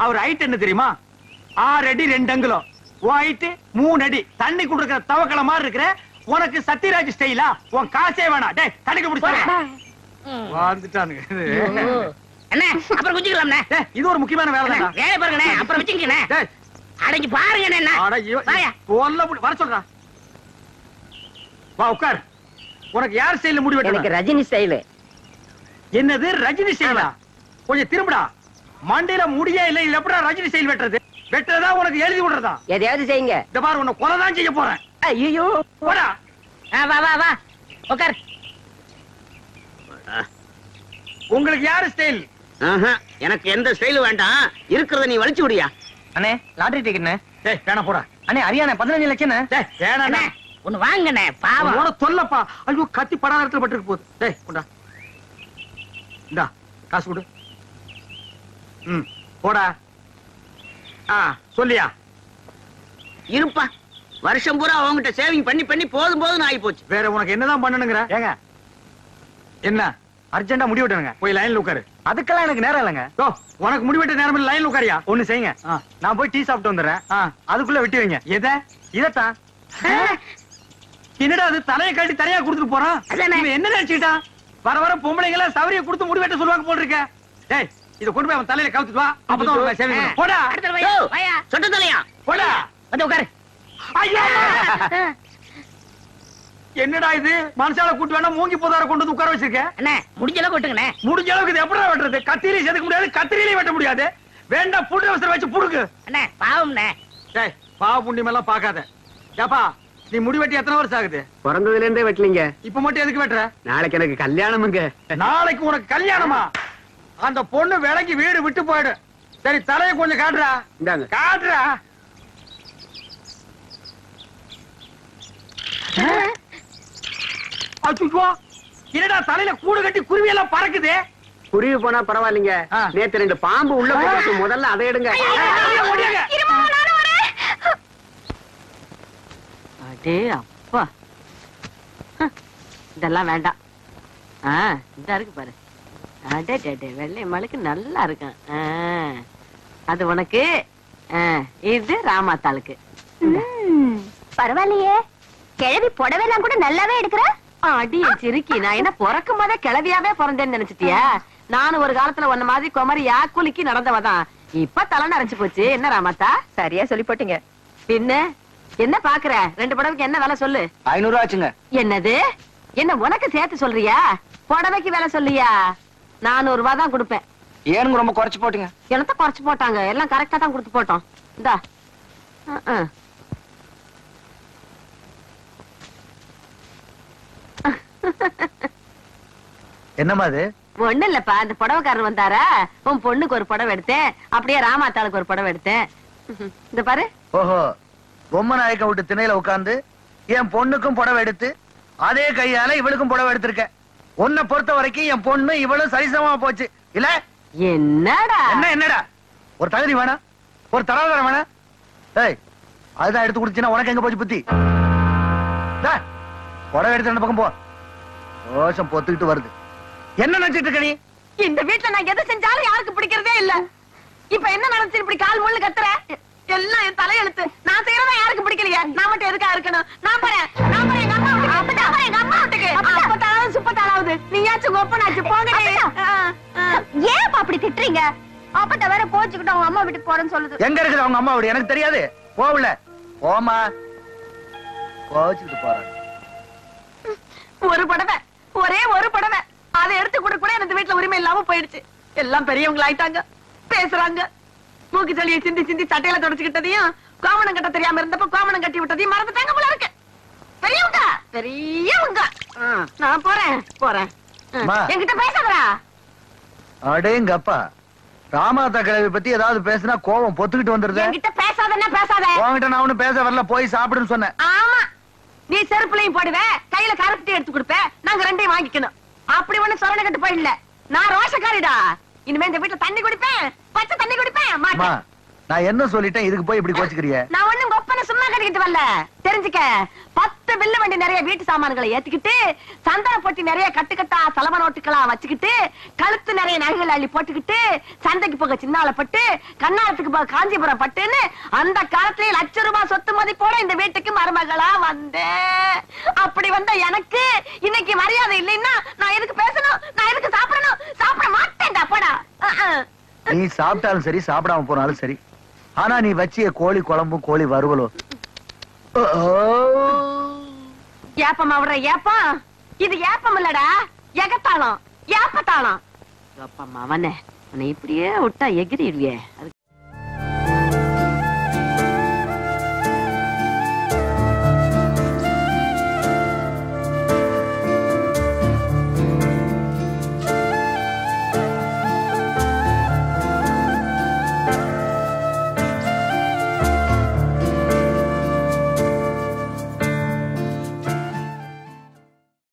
அவர் ஹைட் என்ன தெரியுமா? 6 அடி 2 அங்குலம். ஹைட் 3 அடி. தண்ணி குடுக்கிற தவக்கல மாதிரி இருக்கிற உனக்கு சத்யராஜ் ஸ்டைலா? உன் காசே வேணாம். டேய் தண்ணிக்கு பிடிச்சாங்க வந்துட்டானுங்க. அண்ணே அப்புறம் குஞ்சிக்கலாம்ண்ணே. இது ஒரு முக்கியமான வேலை தான். வேலை பாருங்கண்ணே, அப்புறம் வச்சுக்கண்ணே. அடங்கி பாருங்க என்ன வர சொல்றா. வா உட்கார். உனக்கு யார் ஸ்டைல்ல முடி வெட்டணும்? எனக்கு ரஜினி ஸ்டைல். என்னது ரஜினி ஸ்டைலா? கொஞ்சம் திரும்புடா. மண்டையில முடியே இல்ல, இது எப்படா ரஜினி ஸ்டைல் வெட்டுறது? வெட்டுறதா உனக்கு எழுதி விடுறதா? எதையாவது செய்யுங்க. இந்த பாரு உன்னை கொலை தான் செய்ய போறேன். ஐயோ போடா. வா வா வா உட்கார். உங்களுக்கு யாரு ஸ்டைல்? எனக்கு எந்த ஸ்டைல் வேண்டாம், இருக்கிறத நீ வலிச்சு விடியா. அண்ணே லாட்டரி டிக்கெட்ண்ணே. டேய் வேணா போடா. அண்ணே அரியாண்ணே 15 லட்சம். டேய் வேணாண்ணே. ஒண்ணு வாங்கண்ணே, பாவம். உன தொல்லப்பா. ஐயோ கத்தி படாத இடத்துல பட்டுருக்கு போகுது. டேய் கொண்டா. இந்தா காசு கொடு. போடா. சொல்லியா? இருப்பா, வருஷம் பூரா அவங்ககிட்ட சேவிங் பண்ணி பண்ணி போதும் போதும் ஆகி போச்சு. வேற உனக்கு என்னதான் பண்ணணுங்கிற? ஏங்க என்ன அர்ஜென்டா முடி வெட்டணுங்க. போய் லைன்ல உட்காரு. அதுக்கெல்லாம் எனக்கு நேரம் இல்லைங்க. உனக்கு முடி வெட்ட நேரம் இல்ல, லைன்ல உட்காரியா? ஒண்ணு செய்யுங்க, நான் போய் டீ சாப்பிட்டு வந்துடுறேன். அதுக்குள்ள வெட்டி வைங்க. எதை? இதத்தான். என்னடா அது தலையை கட்டி தனியா கொடுத்துட்டு போறான்? இவன் என்ன நினைச்சுக்கிட்டான்? வர வர பொம்பளைங்கள சவரிய கொடுத்து முடி வெட்ட சொல்லுவாங்க போல் இருக்க. டேய் இத கொண்டு போய் அவன் தலையில கவுத்துட்டு வா, அப்பதான் உனக்கு சேவிங் பண்ணு. போடா. சொட்ட தலையா போடா. வந்து உட்காரு. ஐயா என்னடா இது? மனசால கூட்டு வேணா மூங்கி போதார கொண்டு வந்து உட்கார வச்சிருக்க. அண்ணே முடிஞ்ச அளவுக்கு வெட்டுங்கண்ணே. முடிஞ்ச அளவுக்கு இது எப்படா வெட்டுறது? கத்திரியை செதுக்க முடியாது, கத்திரியிலே வெட்ட முடியாது. வேண்டாம் புட்டு அவசரம் வச்சு புடுக்கு. அண்ணே பாவம்ண்ணே. டேய் பாவ புண்ணியம் எல்லாம் பாக்காத. ஏப்பா நீ முடி வெட்டி எத்தனை வருஷம் ஆகுது? பிறந்ததுல இருந்தே வெட்டலீங்க. இப்ப மட்டும் எதுக்கு வெட்டுற? நாளைக்கு எனக்கு கல்யாணமுங்க. நாளைக்கு உனக்கு கல்யாணமா? அந்த பொண்ணு விலைக்கு வீடு விட்டு போயிடு. சரி தலையை கொஞ்சம் காட்டுறா. இந்தாங்க. காட்டுறா. அச்சுச்சோ, என்னடா தலையில கூடு கட்டி குருவி எல்லாம் பறக்குது. குருவி போனா பரவாயில்லைங்க, நேத்து 2 பாம்பு உள்ள போட்டு முதல்ல அதை எடுங்க. அடே அப்பா, இதெல்லாம் வேண்டாம். இதா இருக்கு பாரு. அடே வெள்ளை மலைக்கு நல்லா இருக்கும். அது உனக்கு, இது ராமாத்தாளுக்கு. பரவாயில்லையே, கிழவி புடவைலாம் கூட நல்லாவே எடுக்கிற. அடி சிரிக்கி, நான் என்ன பிறக்கும் போதே கிளவியாவே பிறந்தேன்னு நினைச்சிட்டியா? நானும் ஒரு காலத்துல உன்ன மாதிரி குமரியா குலுக்கி நடந்தவதான். இப்ப தலை நரைச்சு போச்சு. என்ன ராமாத்தா? சரியா சொல்லி போட்டீங்க. பின்ன என்ன பாக்குற? 2 புடவைக்கு என்ன விலை சொல்லு? 500 ரூபா ஆச்சுங்க. என்னது? என்ன உனக்கு சேர்த்து சொல்றியா? புடவைக்கு விலை சொல்லியா? 400 ரூபாய் தான் கொடுப்பேன். ஏனுங்க ரொம்ப குறைச்சு போட்டுங்க. என்னத்த குறைச்சு போட்டாங்க? எல்லாம் கரெக்டா தான் கொடுத்து போட்டோம். இந்தா. என்னமா அது? ஒண்ணு இல்லப்பா, அந்த புடவைக்காரர் வந்தாரா, உன் பொண்ணுக்கு ஒரு புடவை எடுத்தேன், அப்படியே ராமாத்தாளுக்கு ஒரு புடவை எடுத்தேன். இந்த பாரு. ஓஹோ, பொம்மை நாயக்க விட்டு திணையில உட்கார்ந்து என் பொண்ணுக்கும் புடவை எடுத்து அதே கையால இவளுக்கும் புடவை எடுத்திருக்க. உன்னை பொறுத்த வரைக்கும் என் பொண்ணு இவளும் சரிசமமா போச்சு இல்ல? என்னடா என்னடா ஒரு தகுதி வேணாம், ஒரு தராதரம் வேணாம். ஏய் அதுதான் எடுத்து குடுச்சுன்னா உனக்கு எங்க போச்சு புத்தி? புடவை எடுத்து 2 பக்கம் போ. ரோஷம் பொத்துக்கிட்டு வருது. என்ன நினைச்சிட்டு இருக்க நீ? இந்த வீட்டுல நான் எதை செஞ்சாலும் யாருக்கு பிடிக்கிறதே இல்ல. இப்ப என்ன நடந்துச்சு? இப்படி கால் முள்ளு கத்துற? எல்லாம் என் தலையெழுத்து. நான் செய்யறதா யாருக்கு பிடிக்கலையா? நான் மட்டும் எதுக்கா இருக்கணும்? நான் போறேன் எங்க அம்மா வீட்டுக்கு. எங்க அம்மா வீட்டுக்கு அப்பத்தாளாவது சுப்பத்தாளாவது நீயாச்சும் ஒப்பனாச்சு போங்க. ஏன் அப்படி திட்டுறீங்க? அப்பட்ட வேற கோச்சுக்கிட்டு அவங்க அம்மா வீட்டுக்கு போறேன்னு சொல்லுது. எங்க இருக்குது அவங்க அம்மா வீடு? எனக்கு தெரியாது. போகல போமா, கோச்சுக்கிட்டு போற. ஒரு புடவை, ஒரே ஒரு புடவை. அதை எடுத்து கூட கூட எனக்கு வீட்டுல உரிமை இல்லாம போயிடுச்சு. எல்லாம் பெரியவங்க ஆயிட்டாங்க, பேசுறாங்க. மூக்கு சளியை சிந்தி சிந்தி சட்டையில தொடச்சுக்கிட்டதையும் கோமணம் கட்ட தெரியாம இருந்தப்ப கோமணம் கட்டி விட்டதையும் மறந்துட்டாங்க போல இருக்கு. பெரியவங்க பெரியவங்க. நான் போறேன். என்கிட்ட பேசாதடா. அடேங்கப்பா, ராமாதா கிழவி பத்தி ஏதாவது பேசினா கோவம் பொத்துக்கிட்டு வந்துருது. என்கிட்ட பேசாதன்னா பேசாத. உன்கிட்ட நான் ஒண்ணும் பேச வரல, போய் சாப்பிடுன்னு சொன்னேன். ஆமா, நீ செருப்புலையும் போடுவ, கையில கரண்டி எடுத்து கொடுப்ப, நாங்க ரெண்டையும் வாங்கிக்கணும். அப்படி ஒண்ணு சொரணை கட்டு போயிடல. நான் ரோஷக்காரிடா. இனிமே இந்த வீட்டுல தண்ணி குடிப்பேன், பச்சை தண்ணி குடிப்பேன் மாட்டேன். நான் என்ன சொல்லிட்டேன், இதுக்கு போய் இப்படி கோச்சுக்கிறிய? நான் ஒண்ணும் கொப்பனை சும்மா கட்டிக்கிட்டு வரல, தெரிஞ்சுக்க. 10 பில்லு வண்டி நிறைய வீட்டு சாமான்களை ஏத்திக்கிட்டு, சந்தன பொட்டி நிறைய கட்டுக்கட்டா சலவ நோட்டுகளா வச்சுக்கிட்டு, கழுத்து நிறைய நகைகள் அள்ளி போட்டுக்கிட்டு, சந்தைக்கு போக சின்னாலப்பட்டு, கண்ணாலத்துக்கு போக காஞ்சிபுரம் பட்டுன்னு அந்த காலத்திலேயே ₹1,00,000 சொத்து மதிப்போட இந்த வீட்டுக்கு மருமகளா வந்தேன். அப்படி வந்த எனக்கு இன்னைக்கு மரியாதை இல்லைன்னா நான் எதுக்கு பேசணும்? நான் எதுக்கு சாப்பிடணும்? சாப்பிட மாட்டேன்டா போடா. நீ சாப்பிட்டாலும் சரி, சாப்பிடாம போனாலும் சரி, ஆனா நீ வச்சிய கோழி குழம்பும் கோழி வறுவலும் ஏப்பமா விடுற ஏப்பம். இது ஏப்பம் இல்லடா, எகத்தாளம், ஏப்பத்தாளம். அப்பா அவனை இப்படியே விட்டா எகிரிடுவியே.